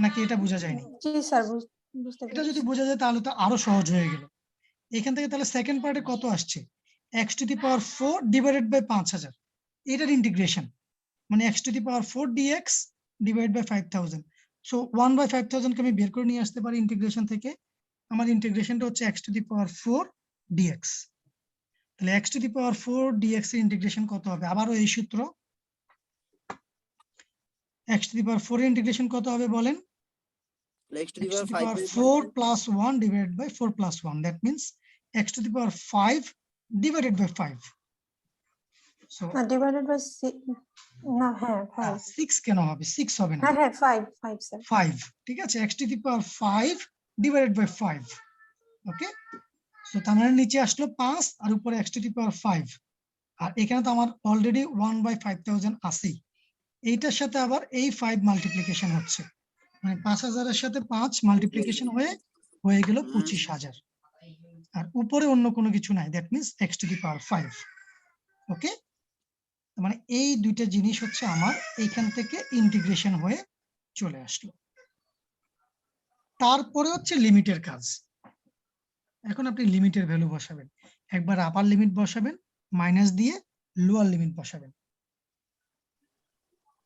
নাকি এটা বোঝা যায়নি? জি স্যার, বুঝতে এটা যদি পেরেছি। বোঝা যায় তাহলে তো আরো সহজ হয়ে গেল। এখান থেকে তাহলে সেকেন্ড পার্টে কত আসছে, x to the power 4 divided by 5000, এটার ইন্টিগ্রেশন মানে x to the power 4 dx divide by 5000। So 1/5000 কে আমি বের করে নিয়ে আসতে পারি ইন্টিগ্রেশন থেকে, আমার ইন্টিগ্রেশনটা হচ্ছে x to the power 4 dx। তাহলে x to the power 4 dx এর ইন্টিগ্রেশন কত হবে, আবারও এই সূত্র, x টু দি পাওয়ার 4 এর ইন্টিগ্রেশন কত হবে বলেন? x to the x to power the 5 power by 4 plus 1 divided by 4 plus 1, that means x to the power 5 divided by 5. So না ডিভাইডেড বাই 6, না হ্যাঁ 5, 6 কেন হবে, 6 হবে না, হ্যাঁ হ্যাঁ 5 স্যার। 5, ঠিক আছে, x to the power 5 divided by 5, okay. So তার মানে নিচে আসলো 5 আর উপরে x to the power 5, আর এখানে তো আমার অলরেডি 1/5000 আছেই, এইটার সাথে আবার এই 5 মাল্টিপ্লিকেশন হচ্ছে, মানে 5000 এর সাথে 5 মাল্টিপ্লিকেশন হয়ে হয়ে গেল 25,000। আর উপরে অন্য কোনো কিছু নাই, that means x to the power 5। Okay, মানে এই দুইটা জিনিস হচ্ছে আমার এইখান থেকে ইন্টিগ্রেশন হয়ে চলে আসলো। তারপরে হচ্ছে লিমিটের কাজ। এখন আপনি লিমিটের ভ্যালু বসাবেন, একবার আপার লিমিট বসাবেন, মাইনাস দিয়ে লোয়ার লিমিট বসাবেন।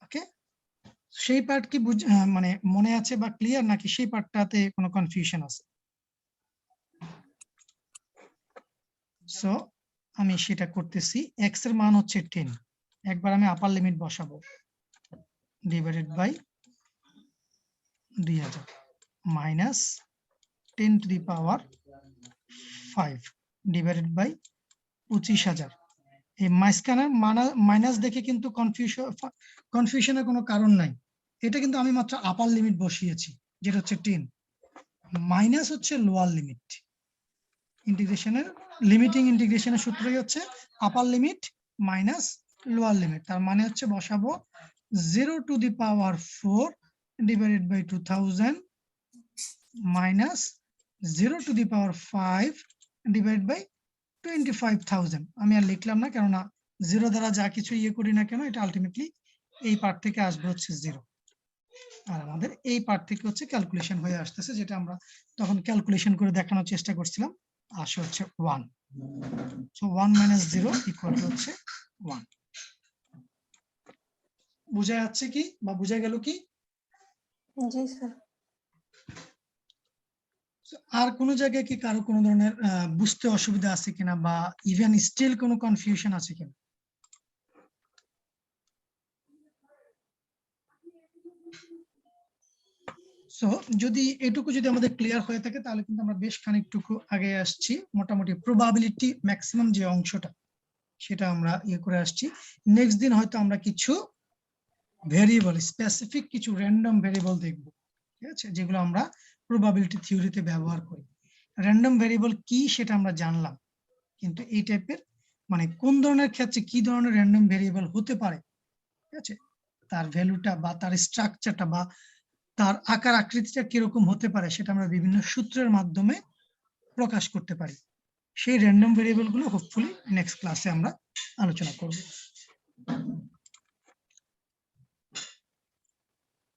ওকে, সেই পার্ট কি মানে মনে আছে বা ক্লিয়ার, নাকি সেই পার্টটাতে কোনো কনফিউশন আছে? সো আমি সেটা করতেছি। এক্স এর মান হচ্ছে 10, একবার আমি আপার লিমিট বসাবো, divided by 2000 minus 10 to the power 5 divided by 25,000। এই মাঝখানে মাইনাস দেখে কিন্তু কনফিউশনের কোনো কারণ নাই। এটা কিন্তু আমি মাত্র আপার লিমিট বসিয়েছি, যেটা হচ্ছে 10, মাইনাস হচ্ছে লোয়ার লিমিট। ইন্টিগ্রেশনের ইন্টিগ্রেশনের সূত্রই হচ্ছে upper limit minus lower limit. তার মানে হচ্ছে বসাবো 0 to the power 4 divided by 2000 minus 0 to the power 5 divided by 25,000। আমি আর লিখলাম না, কেননা 0 দ্বারা যা কিছু ইয়ে করি না কেন, এটা আলটিমেটলি এই পার্ট থেকে আসবে হচ্ছে 0, আর আমাদের এই পার্ট থেকে হচ্ছে ক্যালকুলেশন হয়ে আসতেছে, যেটা আমরা তখন ক্যালকুলেশন করে দেখানোর চেষ্টা করছিলাম। আসে হচ্ছে 1। সো 1 মাইনাস 0 ইকুয়াল টু হচ্ছে 1। বুঝা যাচ্ছে কি বা বুঝা গেল কি? জি স্যার। আর কোন জায়গায় কি কারো কোনো ধরনের বুঝতে অসুবিধা আছে কিনা, বা ইভেন স্টিল কোনো কনফিউশন আছে কিনা? সো যদি এটুকু যদি আমাদের ক্লিয়ার হয়ে থাকে, তাহলে কিন্তু আমরা বেশ খানিকটুকু আগে আসছি। মোটামুটি প্রবাবিলিটি ম্যাক্সিমাম যে অংশটা, সেটা আমরা ইয়ে করে আসছি। নেক্সট দিন হয়তো আমরা কিছু ভেরিয়েবল, স্পেসিফিক কিছু র্যান্ডম ভেরিয়েবল দেখব, ঠিক আছে, যেগুলো আমরা প্রবাবিলিটি থিওরিতে ব্যবহার করি। র্যান্ডম ভেরিয়েবল কি সেটা আমরা জানলাম, কিন্তু এই টাইপের মানে কোন ধরনের ক্ষেত্রে কি ধরনের র্যান্ডম ভেরিয়েবল হতে পারে, ঠিক আছে, তার ভ্যালুটা বা তার স্ট্রাকচারটা বা তার আকার আকৃতিটা কিরকম হতে পারে, সেটা আমরা বিভিন্ন সূত্রের মাধ্যমে প্রকাশ করতে পারি। সেই র্যান্ডম ভেরিয়েবল গুলো হোপফুলি নেক্সট ক্লাসে আমরা আলোচনা করব।